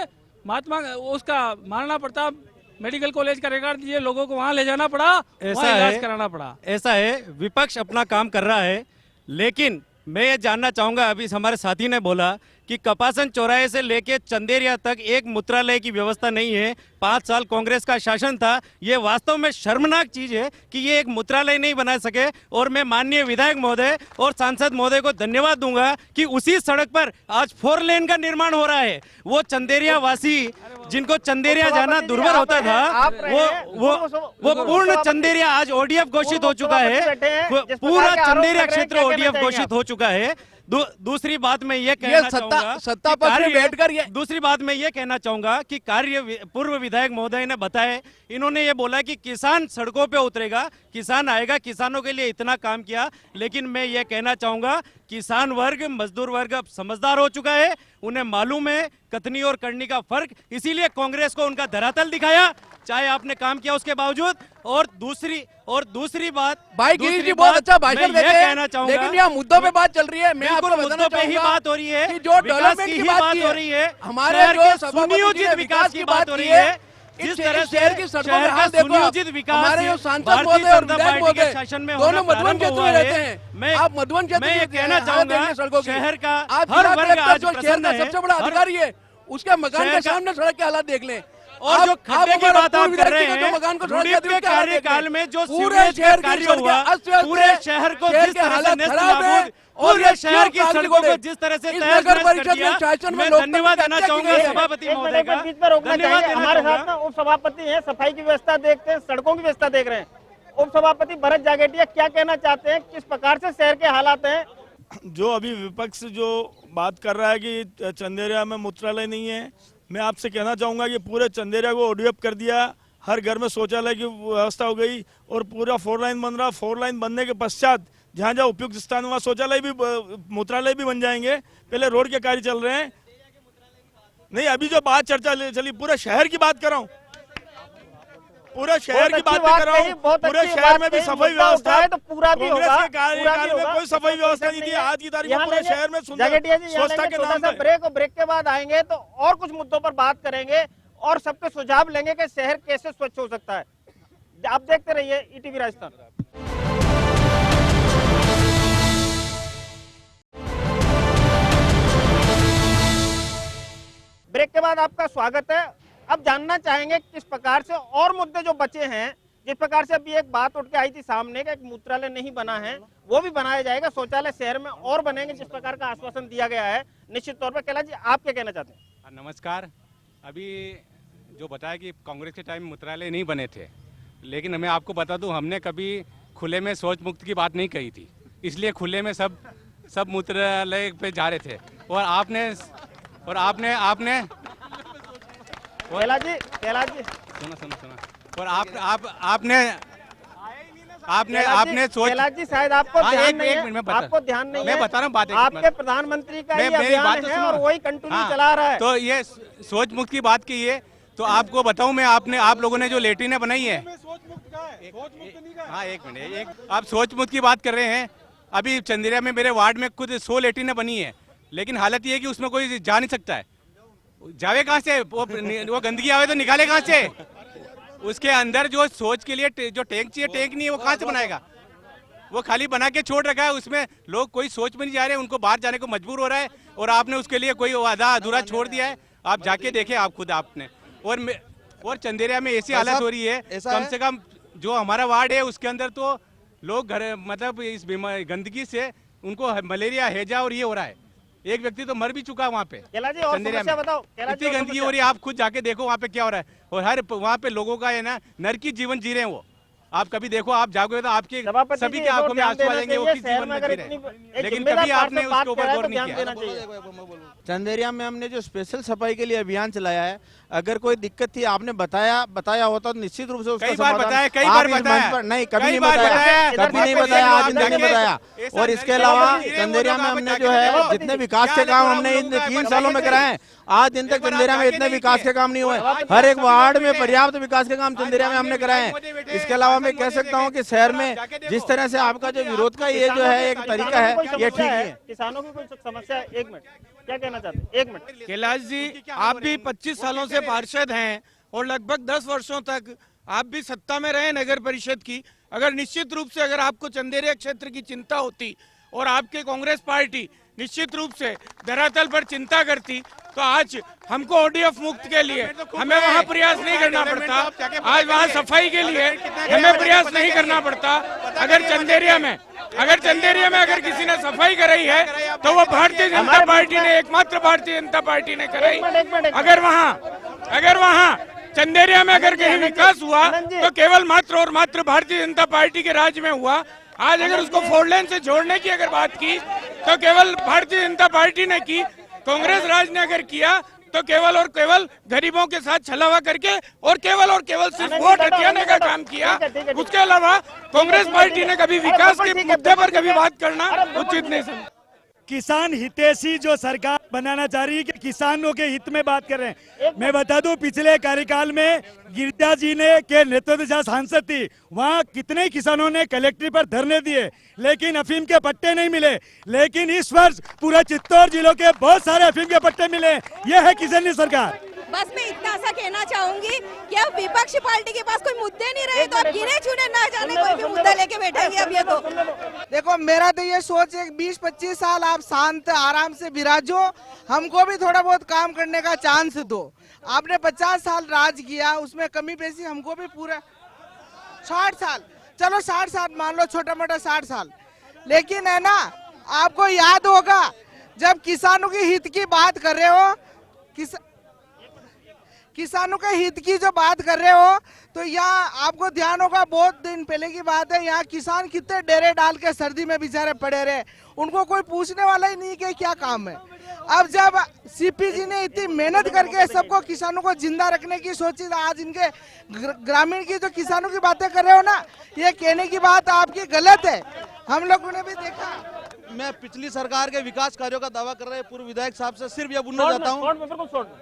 महात्मा उसका महाराणा प्रताप मेडिकल कॉलेज का रिकॉर्ड दीजिए, लोगों को वहाँ ले जाना पड़ा, वहाँ इलाज कराना पड़ा। ऐसा है, विपक्ष अपना काम कर रहा है, लेकिन मैं ये जानना चाहूंगा, अभी हमारे साथी ने बोला कि कपासन चौराहे से लेके चंदेरिया तक एक मूत्रालय की व्यवस्था नहीं है। 5 साल कांग्रेस का शासन था। ये वास्तव में शर्मनाक चीज है कि ये एक मूत्रालय नहीं बना सके। और मैं माननीय विधायक महोदय और सांसद महोदय को धन्यवाद दूंगा कि उसी सड़क पर आज 4 लेन का निर्माण हो रहा है। वो चंदेरिया वासी जिनको चंदेरिया जाना दुर्भर होता था, वो पूर्ण चंदेरिया आज ODF घोषित हो चुका है। पूरा चंदेरिया क्षेत्र ODF घोषित हो चुका है। दूसरी बात मैं ये कहना चाहूंगा, सत्ता पक्ष में बैठकर ये दूसरी बात मैं ये कहना चाहूंगा कि कार्य पूर्व विधायक महोदय ने बताया, इन्होंने ये बोला कि किसान सड़कों पे उतरेगा, किसान आएगा, किसानों के लिए इतना काम किया। लेकिन मैं ये कहना चाहूंगा, किसान वर्ग, मजदूर वर्ग अब समझदार हो चुका है, उन्हें मालूम है कथनी और करनी का फर्क, इसीलिए कांग्रेस को उनका धरातल दिखाया, चाहे आपने काम किया उसके बावजूद। और दूसरी बात, भाई गिरीश जी बहुत अच्छा भाषण देते हैं, कहना चाहूंगा, लेकिन यहाँ मुद्दों पे बात चल रही है। मैं आपको बताना मुद्दों पे ही बात हो रही है, कि जो डेवलपमेंट की बात हो रही है, हमारे जो सुनियोजित विकास की बात हो रही है, जिस तरह से शहर की सड़कों में हाल देखो, सुनियोजित विकास हमारे जो सांसद महोदय और विधायक महोदय शासन में दोनों मधुबन क्षेत्र में रहते हैं। आप मधुबन क्षेत्र मैं ये कहना चाहूंगा, सड़कों की शहर का आप हर वर्ग आज शहर का प्रसन्न है, सबसे बड़ा अधिकारी है, उसके मकान के सामने सड़क के हालात देख लें। और जो खड्डे की बात आप कर रहे हैं, मकान को के कार्यकाल में जो पूरे शहर कार्य हुआ, पूरे शहर को जिस तरह से नेस्त नाबूद, पूरे शहर की सड़कों को जिस तरह से नगर परिषद में शासन में धन्यवाद देना चाहूंगा सभापति महोदय का। बीच में रोकना चाहिए। हमारे साथ ना उप सभापति हैं, सफाई की व्यवस्था देखते हैं, सड़कों की व्यवस्था देख रहे हैं। उप सभापति भरत जागेटिया क्या कहना चाहते हैं, किस प्रकार से शहर के हालात हैं? जो अभी विपक्ष जो बात कर रहा है कि चंदेरिया में मूत्रालय नहीं है, मैं आपसे कहना चाहूँगा कि पूरे चंदेरिया को ODF कर दिया, हर घर में शौचालय की व्यवस्था हो गई और पूरा 4 लाइन बन रहा। 4 लाइन बनने के पश्चात जहाँ जहाँ उपयुक्त स्थान हुआ शौचालय भी, मूत्रालय भी बन जाएंगे। पहले रोड के कार्य चल रहे हैं। नहीं, अभी जो बात चर्चा चली, पूरे शहर की बात कर रहा हूँ, पूरे शहर की बात कर रहा हूँ। पूरे शहर में भी सफाई व्यवस्था है, तो पूरा भी होगा। कार्यकाल में कोई सफाई व्यवस्था नहीं थी। आज की तारीख में पूरे शहर में स्वच्छता के नाम पर ब्रेक और ब्रेक के बाद आएंगे तो और कुछ मुद्दों पर बात करेंगे और सबके सुझाव लेंगे कि शहर कैसे स्वच्छ हो सकता है। आप देखते रहिए ETV राजस्थान। ब्रेक के बाद आपका स्वागत है। अब जानना चाहेंगे किस प्रकार से और मुद्दे जो बचे हैं जिस प्रकार से अभी एक बात उठ के आई थी सामने का, एक मूत्रालय नहीं बना है, वो भी बनाया जाएगा, शौचालय शहर में और बनेंगे, जिस प्रकार का आश्वासन दिया गया है। निश्चित तौर पर कैलाश जी, आप क्या कहना चाहते हैं? नमस्कार। अभी जो बताया कि कांग्रेस के टाइम मूत्रालय नहीं बने थे, लेकिन मैं आपको बता दूं, हमने कभी खुले में शौच मुक्त की बात नहीं कही थी, इसलिए खुले में सब मूत्रालय पे जा रहे थे। और आपने कैलाश जी सुना और आपने सोच, कैलाश जी शायद आपको ध्यान नहीं है, आपको ध्यान नहीं है, मैं बता रहा हूँ बात, आपके प्रधानमंत्री का ये अभियान है और वही कंटिन्यू चला रहा है। तो ये सोच मुक्त की बात की है, तो आपको बताऊं मैं, आप लोगों ने जो लेटरिनें बनाई है, हाँ एक मिनट, आप सोच मुक्त की बात कर रहे हैं। अभी चंदेरिया में मेरे वार्ड में खुद 100 लेटरिनें बनी है, लेकिन हालत ये है कि उसमें कोई जा नहीं सकता है। जावे कहाँ से? वो गंदगी आवे तो निकाले कहाँ से? उसके अंदर जो सोच के लिए जो टैंक चाहिए, टैंक नहीं है, वो कहाँ से बनाएगा? वो खाली बना के छोड़ रखा है, उसमें लोग कोई सोच में नहीं जा रहे, उनको बाहर जाने को मजबूर हो रहा है, और आपने उसके लिए कोई आधा अधूरा छोड़ दिया है। आप जाके देखें, आप खुद आपने। और चंदेरिया में ऐसी हालत हो रही है, कम से कम जो हमारा वार्ड है उसके अंदर तो लोग घर, मतलब इस गंदगी से उनको मलेरिया, हैजा और ये हो रहा है। एक व्यक्ति तो मर भी चुका वहाँ पे चंदेरिया में। इतनी गंदगी हो रही है, आप खुद जाके देखो वहाँ पे क्या हो रहा है। और हर वहाँ पे लोगों का है ना, नरकी जीवन जी रहे हैं वो। आप कभी देखो, आप जाओगे तो आपके सभी की आंखों में आंसू आ जाएंगे, वो किस जीवन में जी रहे हैं। लेकिन कभी आपने उसके ऊपर गौर नहीं किया। चंदेरिया में हमने जो स्पेशल सफाई के लिए अभियान चलाया है, अगर कोई दिक्कत थी आपने बताया होता तो निश्चित रूप से उसका कई बार समाधान बताया, कई बार बताया, नहीं कभी नहीं बताया, कभी नहीं बताया, आज तक नहीं बताया। और इसके अलावा चंदेरिया में हमने जो है जितने विकास के काम हमने इन 3 सालों में कराए हैं, आज दिन तक चंदेरिया में इतने विकास के काम नहीं हुए। हर एक वार्ड में पर्याप्त विकास के काम चंदेरिया में हमने कराए हैं। इसके अलावा मैं कह सकता हूँ कि शहर में जिस तरह से आपका जो विरोध का ये जो है एक तरीका है, ये ठीक है। किसानों की कोई समस्या है? एक मिनट, क्या कहना चाहते हैं? एक मिनट। कैलाश जी, आप भी 25 सालों से पार्षद हैं और लगभग 10 वर्षों तक आप भी सत्ता में रहे नगर परिषद की। अगर निश्चित रूप से अगर आपको चंदेरिया क्षेत्र की चिंता होती और आपके कांग्रेस पार्टी निश्चित रूप से धरातल पर चिंता करती, तो आज हमको ओडीएफ मुक्त के लिए हमें वहाँ प्रयास नहीं करना पड़ता, आज वहाँ सफाई के लिए हमें प्रयास नहीं करना पड़ता। अगर चंदेरिया में अगर किसी ने सफाई कराई है तो वो भारतीय जनता पार्टी ने, एकमात्र भारतीय जनता पार्टी ने कराई। अगर वहाँ चंदेरिया में अगर कहीं विकास हुआ तो केवल मात्र और मात्र भारतीय जनता पार्टी के राज में हुआ। आज अगर उसको 4 लेन से जोड़ने की अगर बात की तो केवल भारतीय जनता पार्टी ने की। कांग्रेस राज ने अगर किया तो केवल और केवल गरीबों के साथ छलावा करके और केवल सिर्फ वोट हथियाने का काम किया। उसके अलावा कांग्रेस पार्टी ने कभी विकास के मुद्दे पर कभी बात करना उचित नहीं समझा। किसान हितैषी जो सरकार बनाना चाह रही है कि किसानों के हित में बात कर रहे हैं। मैं बता दूं, पिछले कार्यकाल में गिरिजा जी ने के नेतृत्व जहाँ सांसद थी, वहाँ कितने किसानों ने कलेक्ट्रेट पर धरने दिए, लेकिन अफीम के पट्टे नहीं मिले। लेकिन इस वर्ष पूरा चित्तौड़ जिलों के बहुत सारे अफीम के पट्टे मिले। यह है किसान सरकार। बस मैं इतना सा कहना चाहूंगी कि अब विपक्षी पार्टी के पास कोई मुद्दे नहीं रहे तो अब गिने चुने ना जाने कोई भी मुद्दा लेके बैठेंगे। अब ये तो देखो, मेरा तो ये सोच है 20-25 साल आप शांत आराम से विराजो, हमको भी थोड़ा बहुत काम करने का चांस दो। आपने 50 साल राज किया, उसमें कमी पेशी हमको भी पूरा 60 साल, चलो 60 साल मान लो, छोटा मोटा 60 साल। लेकिन है ना, आपको याद होगा जब किसानों के हित की बात कर रहे हो, किसानों के हित की जो बात कर रहे हो, तो यहाँ आपको ध्यान होगा, बहुत दिन पहले की बात है, यहाँ किसान कितने डेरे डाल के सर्दी में बेचारे पड़े रहे, उनको कोई पूछने वाला ही नहीं कि क्या काम है। अब जब सीपी जी ने इतनी मेहनत करके सबको किसानों को जिंदा रखने की सोची, आज इनके ग्रामीण की जो किसानों की बातें कर रहे हो ना, ये कहने की बात आपकी गलत है। हम लोगों ने भी देखा। मैं पिछली सरकार के विकास कार्यों का दावा कर रहे पूर्व विधायक साहब से सिर्फ यह पूछना चाहता हूँ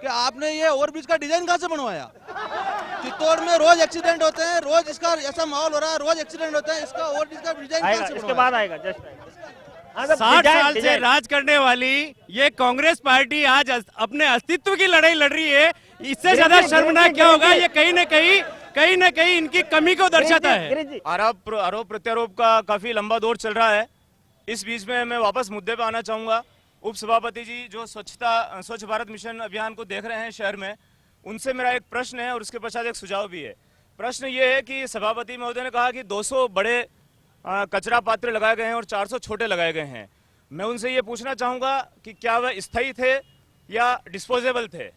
कि आपने ये ओवरब्रिज का डिजाइन कहाँ से बनवाया? चित्तौड़ में रोज एक्सीडेंट होते हैं, रोज इसका ऐसा माहौल हो रहा है, रोज एक्सीडेंट होते हैं, इसका ओवरब्रिज का डिजाइन कहाँ से? इसके बाद आएगा 60 साल से राज करने वाली ये कांग्रेस पार्टी आज अपने अस्तित्व की लड़ाई लड़ रही है। इससे ज्यादा शर्मनाक क्या होगा? ये कहीं न कहीं इनकी कमी को दर्शाता है। आरोप प्रत्यारोप का काफी लंबा दौर चल रहा है। इस बीच में मैं वापस मुद्दे पे आना चाहूंगा। उप सभापति जी जो स्वच्छ भारत मिशन अभियान को देख रहे हैं शहर में, उनसे मेरा एक प्रश्न है और उसके पश्चात एक सुझाव भी है। प्रश्न ये है कि सभापति महोदय ने कहा कि 200 बड़े कचरा पात्र लगाए गए हैं और 400 छोटे लगाए गए हैं। मैं उनसे ये पूछना चाहूँगा कि क्या वह स्थायी थे या डिस्पोजेबल थे,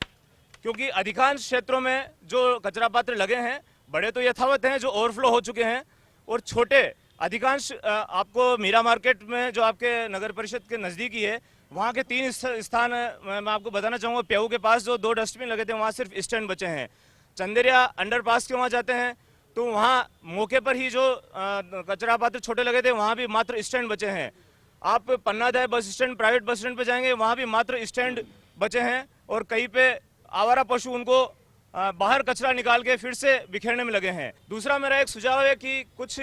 क्योंकि अधिकांश क्षेत्रों में जो कचरा पात्र लगे हैं बड़े तो यथावत हैं जो ओवरफ्लो हो चुके हैं, और छोटे अधिकांश आपको मीरा मार्केट में जो आपके नगर परिषद के नज़दीकी है वहाँ के 3 स्थान मैं आपको बताना चाहूँगा। प्याऊ के पास जो 2 डस्टबिन लगे थे वहाँ सिर्फ स्टैंड बचे हैं। चंदेरिया अंडरपास के वहाँ जाते हैं तो वहाँ मौके पर ही जो कचरा पात्र छोटे लगे थे वहाँ भी मात्र स्टैंड बचे हैं। आप पन्नादह bus stand private bus stand पे जाएंगे वहाँ भी मात्र स्टैंड बचे हैं, और कहीं पे आवारा पशु उनको बाहर कचरा निकाल के फिर से बिखेरने में लगे हैं। दूसरा मेरा एक सुझाव है कि कुछ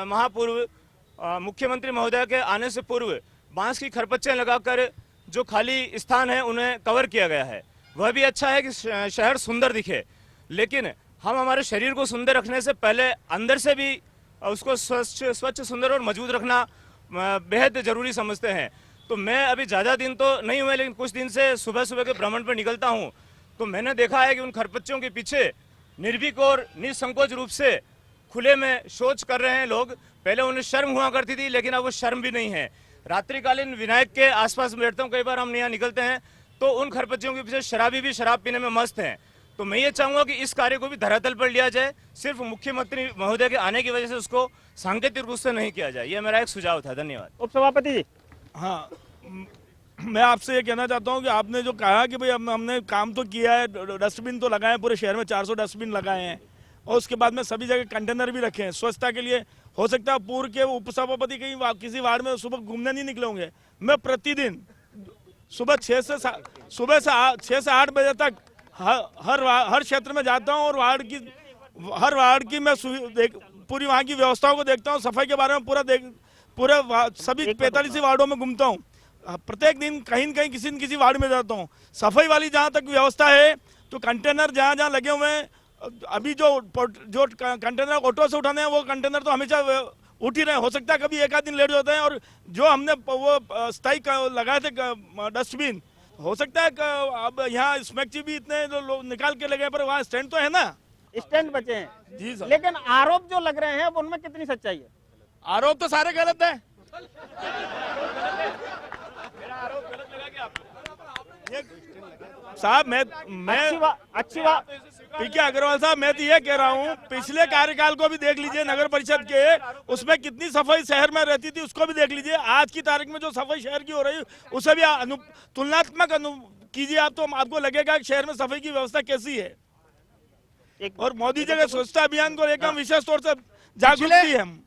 महापूर्व मुख्यमंत्री महोदय के आने से पूर्व बांस की खरपच्चियां लगाकर जो खाली स्थान है उन्हें कवर किया गया है। वह भी अच्छा है कि शहर सुंदर दिखे, लेकिन हम हमारे शरीर को सुंदर रखने से पहले अंदर से भी उसको स्वच्छ सुंदर और मजबूत रखना बेहद जरूरी समझते हैं। तो मैं अभी ज़्यादा दिन तो नहीं हुए, लेकिन कुछ दिन से सुबह सुबह के भ्रमण पर निकलता हूँ तो मैंने देखा है कि उन खरपच्चियों के पीछे निर्भीक और निसंकोच रूप से खुले में शौच कर रहे हैं लोग। पहले उन्हें शर्म हुआ करती थी, लेकिन अब वो शर्म भी नहीं है। रात्रिकालीन विनायक के आसपास बैठता हूँ, कई बार हम यहाँ निकलते हैं तो उन खरपच्चियों के पीछे शराबी भी शराब पीने में मस्त हैं। तो मैं ये चाहूँगा कि इस कार्य को भी धरातल पर लिया जाए, सिर्फ मुख्यमंत्री महोदय के आने की वजह से उसको सांकेतिक रूप से नहीं किया जाए। ये मेरा एक सुझाव था। धन्यवाद। उपसभापति जी। हाँ, मैं आपसे ये कहना चाहता हूँ कि आपने जो कहा कि भाई हमने काम तो किया है, डस्टबिन तो लगाए पूरे शहर में 400 डस्टबिन लगाए हैं, और उसके बाद में सभी जगह कंटेनर भी रखे हैं स्वच्छता के लिए। हो सकता है पूर्व के उपसभापति कहीं किसी वार्ड में सुबह घूमने नहीं निकले होंगे। मैं प्रतिदिन सुबह 6 से 8 बजे तक हर क्षेत्र में जाता हूँ और हर वार्ड की मैं पूरी वहाँ की व्यवस्थाओं को देखता हूँ। सफाई के बारे में पूरे सभी 45 वार्डों में घूमता हूँ। प्रत्येक दिन कहीं न कहीं किसी न किसी वार्ड में जाता हूँ। सफाई वाली जहाँ तक व्यवस्था है तो कंटेनर जहाँ जहाँ लगे हुए हैं, अभी जो कंटेनर ऑटो से उठाने हैं वो कंटेनर तो हमेशा उठ ही रहे हैं। हो सकता है कभी एक आध दिन लेट होते हैं, और जो हमने वो स्थायी लगाए थे डस्टबिन, हो सकता है अब यहाँ स्मैकची भी इतने निकाल के लगे, पर वहाँ स्टैंड तो है ना, स्टैंड बचे हैं जी सर। लेकिन आरोप जो लग रहे हैं अब उनमें कितनी सच्चाई है? आरोप तो सारे गलत है। साहब मैं अच्छी बात पीके अग्रवाल साहब, मैं तो ये कह रहा हूँ पिछले कार्यकाल को भी देख लीजिए नगर परिषद के, उसमें कितनी सफाई शहर में रहती थी उसको भी देख लीजिए। आज की तारीख में जो सफाई शहर की हो रही है उसे भी तुलनात्मक कीजिए आप, तो आपको लगेगा कि शहर में सफाई की व्यवस्था कैसी है। और मोदी जी के स्वच्छता अभियान को लेकर विशेष तौर से जागरूक भी हम।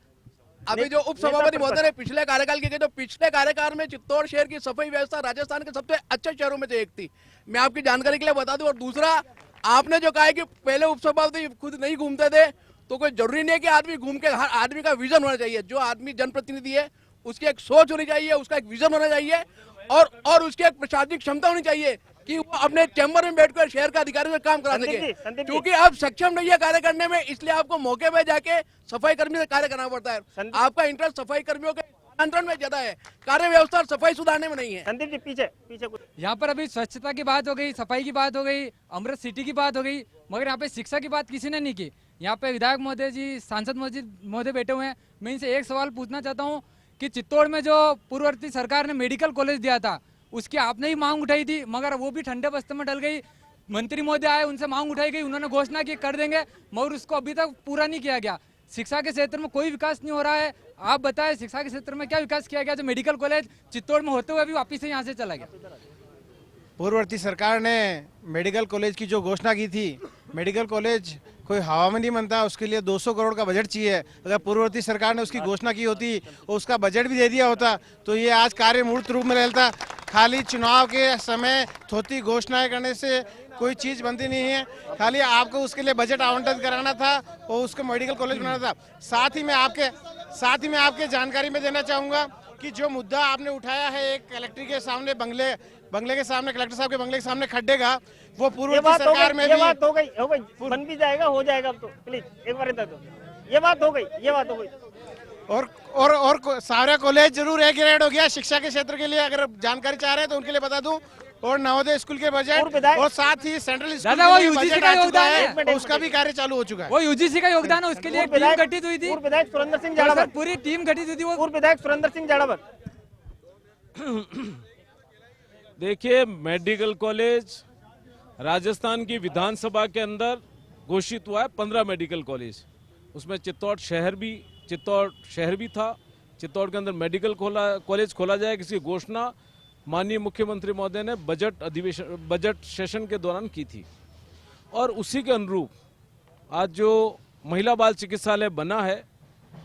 अभी जो उप सभापति महोदय ने पिछले कार्यकाल की, तो पिछले कार्यकाल में चित्तौड़ शहर की सफाई व्यवस्था राजस्थान के सबसे अच्छे शहरों में से एक थी। मैं आपकी जानकारी के लिए बता दूं। और दूसरा, आपने जो कहा है कि पहले उप सभापति खुद नहीं घूमते थे, तो कोई जरूरी नहीं है कि आदमी घूम के, हर आदमी का विजन होना चाहिए। जो आदमी जनप्रतिनिधि है उसकी एक सोच होनी चाहिए, उसका एक विजन होना चाहिए, और उसकी एक प्रशासनिक क्षमता होनी चाहिए कि वो अपने चैम्बर में बैठकर शहर का अधिकारी से काम करा सके। क्योंकि आप सक्षम नहीं है कार्य करने में, इसलिए आपको मौके पे जाके सफाई कर्मी से कार्य करना पड़ता है। आपका इंटरेस्ट सफाई कर्मियों के नियंत्रण में ज्यादा है, कार्य व्यवस्था और सफाई सुधारने में नहीं है। संदीप जी पीछे कुछ। यहाँ पर अभी स्वच्छता की बात हो गई, सफाई की बात हो गई, अमृत सिटी की बात हो गई, मगर यहाँ पे शिक्षा की बात किसी ने नहीं की। यहाँ पे विधायक महोदय जी, सांसद महोदय बैठे हुए हैं। मैं इनसे एक सवाल पूछना चाहता हूँ कि चित्तौड़ में जो पूर्ववर्ती सरकार ने मेडिकल कॉलेज दिया था उसकी आपने ही मांग उठाई थी, मगर वो भी ठंडे बस्ते में डल गई। मंत्री महोदय आए, उनसे मांग उठाई गई, उन्होंने घोषणा की कर देंगे, मगर उसको अभी तक पूरा नहीं किया गया। शिक्षा के क्षेत्र में कोई विकास नहीं हो रहा है। आप बताएं शिक्षा के क्षेत्र में क्या विकास किया गया जो मेडिकल कॉलेज चित्तौड़ में होते हुए अभी वापिस से यहाँ से चला गया? पूर्ववर्ती सरकार ने मेडिकल कॉलेज की जो घोषणा की थी, मेडिकल कॉलेज कोई हवा में नहीं बनता, उसके लिए 200 करोड़ का बजट चाहिए। अगर पूर्ववर्ती सरकार ने उसकी घोषणा की होती और उसका बजट भी दे दिया होता तो ये आज कार्य मूर्त रूप में रहता। खाली चुनाव के समय थोती घोषणाएं करने से कोई चीज़ बनती नहीं है। खाली आपको उसके लिए बजट आवंटित कराना था और उसको मेडिकल कॉलेज बनाना था। साथ ही मैं आपके जानकारी में देना चाहूँगा कि जो मुद्दा आपने उठाया है एक कलेक्टर के सामने बंगले के सामने, कलेक्टर साहब के बंगले के सामने खड्डे का, वो पूर्ववर्ती सरकार में भी बात हो गई बन भी जाएगा, हो जाएगा। अब तो प्लीज एक बार ये बात हो गई। और सारा कॉलेज जरूर ए ग्रेड हो गया शिक्षा के क्षेत्र के लिए। अगर जानकारी चाह रहे हैं तो उनके लिए बता दूं, और नवोदय स्कूल के बजट और साथ ही सेंट्रल स्कूल दादा, वो के लिए UGC बजट का आ चुका योगदान है, है। और उसका भी कार्य चालू हो चुका है। वो यूजीसी का योगदान है, उसके लिए एक टीम गठित हुई थी। पूर्व विधायक सुरेंद्र सिंह सर, जाड़ावर, पूरी टीम गठित हुई थी। वो पूर्व विधायक सुरेंद्र सिंह जाड़ावर। देखिए, मेडिकल कॉलेज राजस्थान की विधानसभा के अंदर घोषित हुआ है 15 मेडिकल कॉलेज। उसमें चित्तौड़ शहर भी था। चित्तौड़ के अंदर मेडिकल कॉलेज खोला जाए, इसकी घोषणा माननीय मुख्यमंत्री महोदय ने बजट सेशन के दौरान की थी। और उसी के अनुरूप आज जो महिला बाल चिकित्सालय बना है,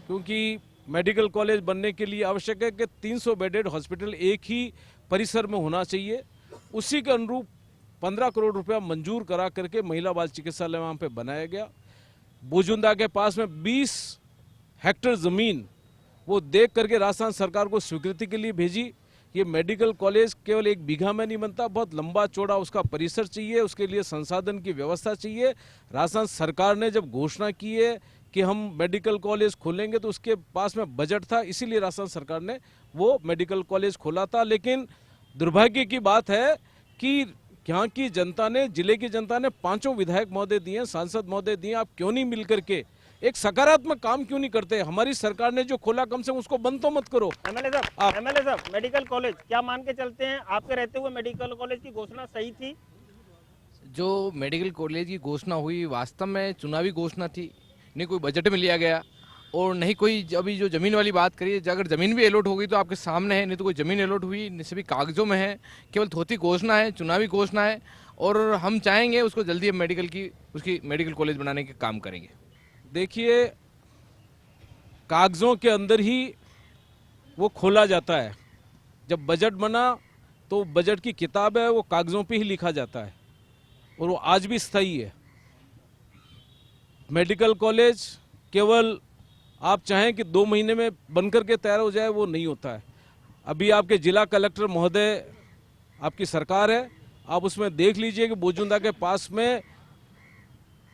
क्योंकि मेडिकल कॉलेज बनने के लिए आवश्यक है कि 300 बेडेड हॉस्पिटल एक ही परिसर में होना चाहिए। उसी के अनुरूप 15 करोड़ रुपया मंजूर करा करके महिला बाल चिकित्सालय वहाँ पे बनाया गया। बोजुंदा के पास में 20 हेक्टेयर ज़मीन वो देख करके राजस्थान सरकार को स्वीकृति के लिए भेजी। ये मेडिकल कॉलेज केवल 1 बीघा में नहीं बनता, बहुत लंबा चौड़ा उसका परिसर चाहिए, उसके लिए संसाधन की व्यवस्था चाहिए। राजस्थान सरकार ने जब घोषणा की है कि हम मेडिकल कॉलेज खोलेंगे तो उसके पास में बजट था, इसीलिए राजस्थान सरकार ने वो मेडिकल कॉलेज खोला था। लेकिन दुर्भाग्य की बात है कि यहाँ की जनता ने, जिले की जनता ने 5 विधायक महोदय दिए, सांसद महोदय दिए। आप क्यों नहीं मिल करके एक सकारात्मक काम क्यों नहीं करते? हमारी सरकार ने जो खोला, कम से कम उसको बंद तो मत करो। एमएलए साहब, मेडिकल कॉलेज क्या मान के चलते हैं? आपके रहते हुए मेडिकल कॉलेज की घोषणा सही थी? जो मेडिकल कॉलेज की घोषणा हुई वास्तव में चुनावी घोषणा थी, नहीं कोई बजट में लिया गया और नहीं कोई, अभी जो ज़मीन वाली बात करिए, अगर ज़मीन भी अलॉट हो गई तो आपके सामने है, नहीं तो कोई ज़मीन अलॉट हुई नहीं, सभी कागज़ों में है। केवल थोथी घोषणा है, चुनावी घोषणा है। और हम चाहेंगे उसको जल्दी हम उसकी मेडिकल कॉलेज बनाने के काम करेंगे। देखिए, कागज़ों के अंदर ही वो खोला जाता है। जब बजट बना तो बजट की किताब है, वो कागज़ों पे ही लिखा जाता है और वो आज भी स्थायी है। मेडिकल कॉलेज केवल आप चाहें कि 2 महीने में बनकर के तैयार हो जाए, वो नहीं होता है। अभी आपके जिला कलेक्टर महोदय, आपकी सरकार है, आप उसमें देख लीजिए कि बोजुंदा के पास में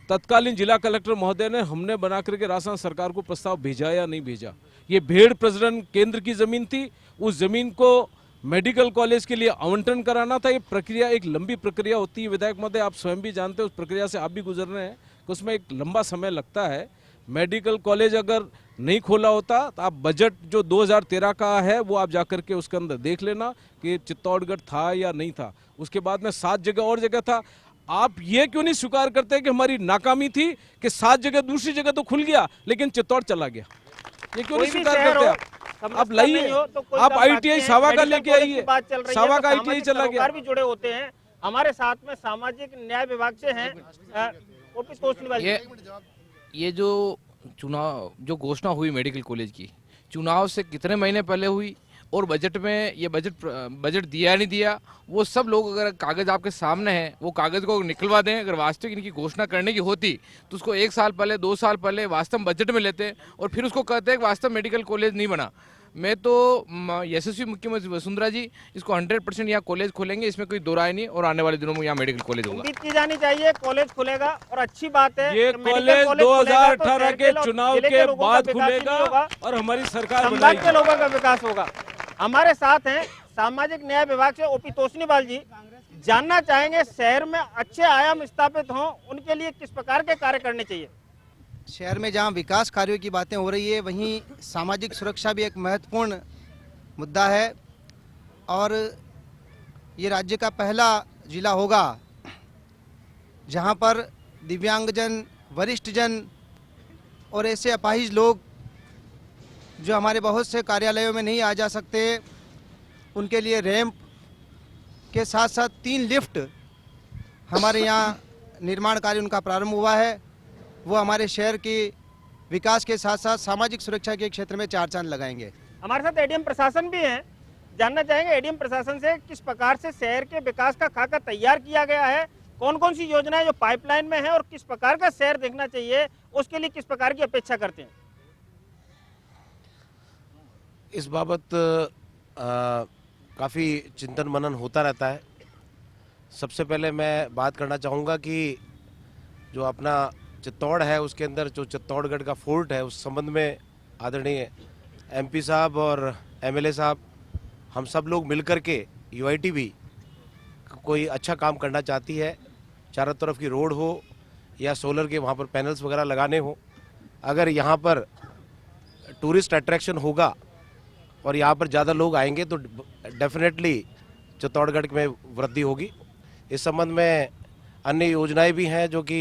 तत्कालीन जिला कलेक्टर महोदय ने हमने बना करके राजस्थान सरकार को प्रस्ताव भेजा या नहीं भेजा। ये भेड़ प्रजनन केंद्र की जमीन थी, उस जमीन को मेडिकल कॉलेज के लिए आवंटन कराना था। ये प्रक्रिया एक लंबी प्रक्रिया होती है। विधायक महोदय, आप स्वयं भी जानते हैं, उस प्रक्रिया से आप भी गुजर रहे हैं, तो उसमें एक लंबा समय लगता है। मेडिकल कॉलेज अगर नहीं खोला होता तो आप बजट जो 2013 का है वो आप जाकर के उसके अंदर देख लेना कि चित्तौड़गढ़ था या नहीं था। उसके बाद में 7 जगह और जगह था। आप ये क्यों नहीं स्वीकार करते कि हमारी नाकामी थी कि 7 जगह, दूसरी जगह तो खुल गया लेकिन चित्तौड़ चला गया? ये क्यों नहीं स्वीकार करते आप? लाइए, आप ITI सावा का लेके आइए, सावा का ITI चला गया। भी जुड़े होते हैं। हमारे साथ में सामाजिक न्याय विभाग से हैं ओपी तोषनीवाल। ये जो चुनाव, जो घोषणा हुई मेडिकल कॉलेज की, चुनाव से कितने महीने पहले हुई और बजट में ये बजट दिया नहीं दिया, वो सब लोग, अगर कागज़ आपके सामने है, वो कागज़ को निकलवा दें। अगर वास्तविक इनकी घोषणा करने की होती तो उसको 1 साल पहले, 2 साल पहले वास्तव बजट में लेते और फिर उसको कहते हैं कि वास्तव मेडिकल कॉलेज नहीं बना। मैं तो यशस्वी मुख्यमंत्री वसुंधरा जी इसको 100% यहाँ कॉलेज खोलेंगे, इसमें कोई दो राय नहीं, और आने वाले दिनों में यहाँ मेडिकल कॉलेज होगा। उम्मीद की जानी चाहिए कॉलेज खुलेगा और अच्छी बात है। ये कॉलेज 2018 के चुनाव के बाद खुलेगा और हमारी सरकार संभाग के लोगों का विकास होगा। हमारे साथ हैं सामाजिक न्याय विभाग से ओपी तोषनीवाल जी। जानना चाहेंगे, शहर में अच्छे आयाम स्थापित हों, उनके लिए किस प्रकार के कार्य करने चाहिए? शहर में जहां विकास कार्यों की बातें हो रही है, वहीं सामाजिक सुरक्षा भी एक महत्वपूर्ण मुद्दा है। और ये राज्य का पहला जिला होगा जहां पर दिव्यांगजन, वरिष्ठजन और ऐसे अपाहिज लोग जो हमारे बहुत से कार्यालयों में नहीं आ जा सकते, उनके लिए रैंप के साथ साथ 3 लिफ्ट हमारे यहाँ निर्माण कार्य उनका प्रारंभ हुआ है। वो हमारे शहर के विकास के साथ साथ सामाजिक सुरक्षा के क्षेत्र में 4 चांद लगाएंगे। हमारे साथ एडीएम प्रशासन भी है। जानना चाहेंगे एडीएम प्रशासन से किस प्रकार से शहर के विकास का खाका तैयार किया गया है, कौन कौन सी योजनाएं जो पाइपलाइन में है और किस प्रकार का शहर देखना चाहिए, उसके लिए किस प्रकार की अपेक्षा करते हैं? इस बाबत काफ़ी चिंतन मनन होता रहता है। सबसे पहले मैं बात करना चाहूँगा कि जो अपना चित्तौड़ है, उसके अंदर जो चित्तौड़गढ़ का फोर्ट है, उस संबंध में आदरणीय MP साहब और MLA साहब, हम सब लोग मिलकर के UITV कोई अच्छा काम करना चाहती है, चारों तरफ की रोड हो या सोलर के वहाँ पर पैनल्स वगैरह लगाने हो, अगर यहाँ पर टूरिस्ट अट्रैक्शन होगा और यहाँ पर ज़्यादा लोग आएंगे तो डेफिनेटली चित्तौड़गढ़ में वृद्धि होगी। इस संबंध में अन्य योजनाएं भी हैं जो कि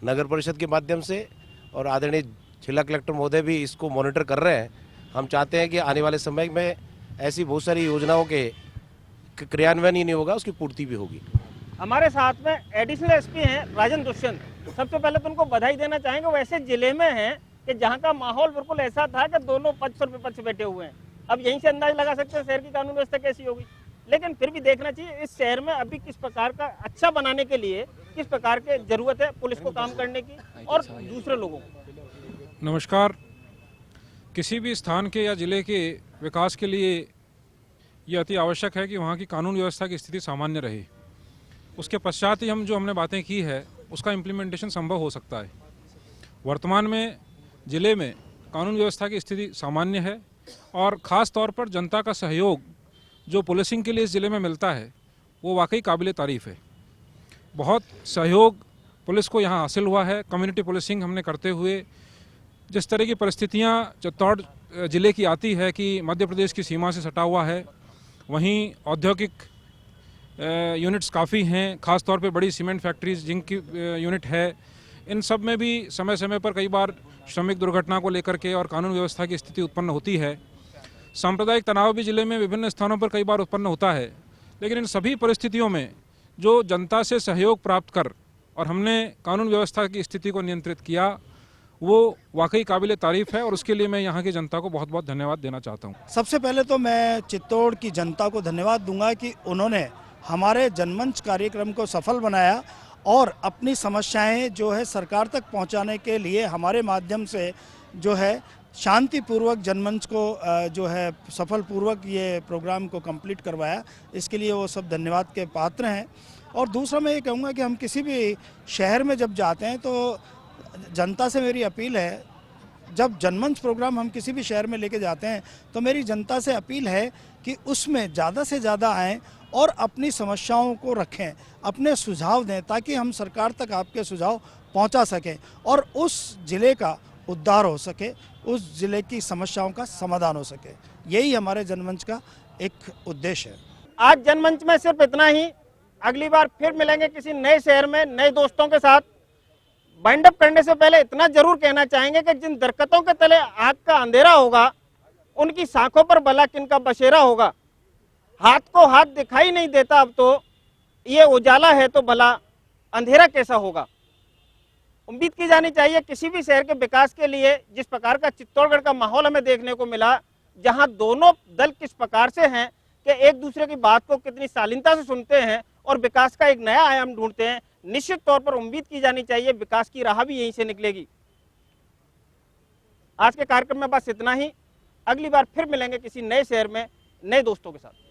नगर परिषद के माध्यम से और आदरणीय जिला कलेक्टर महोदय भी इसको मॉनिटर कर रहे हैं। हम चाहते हैं कि आने वाले समय में ऐसी बहुत सारी योजनाओं के क्रियान्वयन ही नहीं होगा, उसकी पूर्ति भी होगी। हमारे साथ में एडिशनल एसपी हैं राजन दुष्यंत। सबसे पहले तो उनको बधाई देना चाहेंगे, वो ऐसे जिले में हैं कि जहाँ का माहौल बिल्कुल ऐसा था कि दोनों पक्ष और विपक्ष बैठे हुए हैं। अब यहीं से अंदाज लगा सकते हैं शहर की कानून व्यवस्था कैसी होगी, लेकिन फिर भी देखना चाहिए इस शहर में अभी किस प्रकार का अच्छा बनाने के लिए किस प्रकार की जरूरत है पुलिस को काम करने की और दूसरे लोगों को। नमस्कार। किसी भी स्थान के या जिले के विकास के लिए ये अति आवश्यक है कि वहाँ की कानून व्यवस्था की स्थिति सामान्य रहे। उसके पश्चात ही हमने बातें की है उसका इम्प्लीमेंटेशन संभव हो सकता है। वर्तमान में जिले में कानून व्यवस्था की स्थिति सामान्य है और ख़ास तौर पर जनता का सहयोग जो पुलिसिंग के लिए इस ज़िले में मिलता है वो वाकई काबिल तारीफ़ है। बहुत सहयोग पुलिस को यहाँ हासिल हुआ है। कम्युनिटी पुलिसिंग हमने करते हुए जिस तरह की परिस्थितियाँ चित्तौड़ ज़िले की आती है कि मध्य प्रदेश की सीमा से सटा हुआ है, वहीं औद्योगिक यूनिट्स काफ़ी हैं, ख़ास तौर पे बड़ी सीमेंट फैक्ट्रीज जिनकी यूनिट है, इन सब में भी समय समय पर कई बार श्रमिक दुर्घटना को लेकर के और कानून व्यवस्था की स्थिति उत्पन्न होती है। सांप्रदायिक तनाव भी जिले में विभिन्न स्थानों पर कई बार उत्पन्न होता है, लेकिन इन सभी परिस्थितियों में जो जनता से सहयोग प्राप्त कर और हमने कानून व्यवस्था की स्थिति को नियंत्रित किया वो वाकई काबिल तारीफ़ है और उसके लिए मैं यहाँ की जनता को बहुत बहुत धन्यवाद देना चाहता हूँ। सबसे पहले तो मैं चित्तौड़ की जनता को धन्यवाद दूंगा कि उन्होंने हमारे जनमंच कार्यक्रम को सफल बनाया और अपनी समस्याएं जो है सरकार तक पहुंचाने के लिए हमारे माध्यम से जो है शांतिपूर्वक जनमंच को जो है सफलपूर्वक ये प्रोग्राम को कंप्लीट करवाया। इसके लिए वो सब धन्यवाद के पात्र हैं। और दूसरा मैं ये कहूँगा कि हम किसी भी शहर में जब जाते हैं तो जनता से मेरी अपील है, जब जनमंच प्रोग्राम हम किसी भी शहर में लेके जाते हैं तो मेरी जनता से अपील है कि उसमें ज़्यादा से ज़्यादा आएँ और अपनी समस्याओं को रखें, अपने सुझाव दें ताकि हम सरकार तक आपके सुझाव पहुंचा सकें और उस ज़िले का उद्धार हो सके, उस ज़िले की समस्याओं का समाधान हो सके। यही हमारे जनमंच का एक उद्देश्य है। आज जनमंच में सिर्फ इतना ही। अगली बार फिर मिलेंगे किसी नए शहर में नए दोस्तों के साथ। बाइंड अप करने से पहले इतना जरूर कहना चाहेंगे कि जिन दरख्तों के तले आग का अंधेरा होगा उनकी शाखों पर भला किनका बसेरा होगा। हाथ को हाथ दिखाई नहीं देता, अब तो ये उजाला है तो भला अंधेरा कैसा होगा। उम्मीद की जानी चाहिए किसी भी शहर के विकास के लिए जिस प्रकार का चित्तौड़गढ़ का माहौल हमें देखने को मिला, जहां दोनों दल किस प्रकार से हैं कि एक दूसरे की बात को कितनी शालीनता से सुनते हैं और विकास का एक नया आयाम ढूंढते हैं, निश्चित तौर पर उम्मीद की जानी चाहिए विकास की राह भी यहीं से निकलेगी। आज के कार्यक्रम में बस इतना ही। अगली बार फिर मिलेंगे किसी नए शहर में नए दोस्तों के साथ।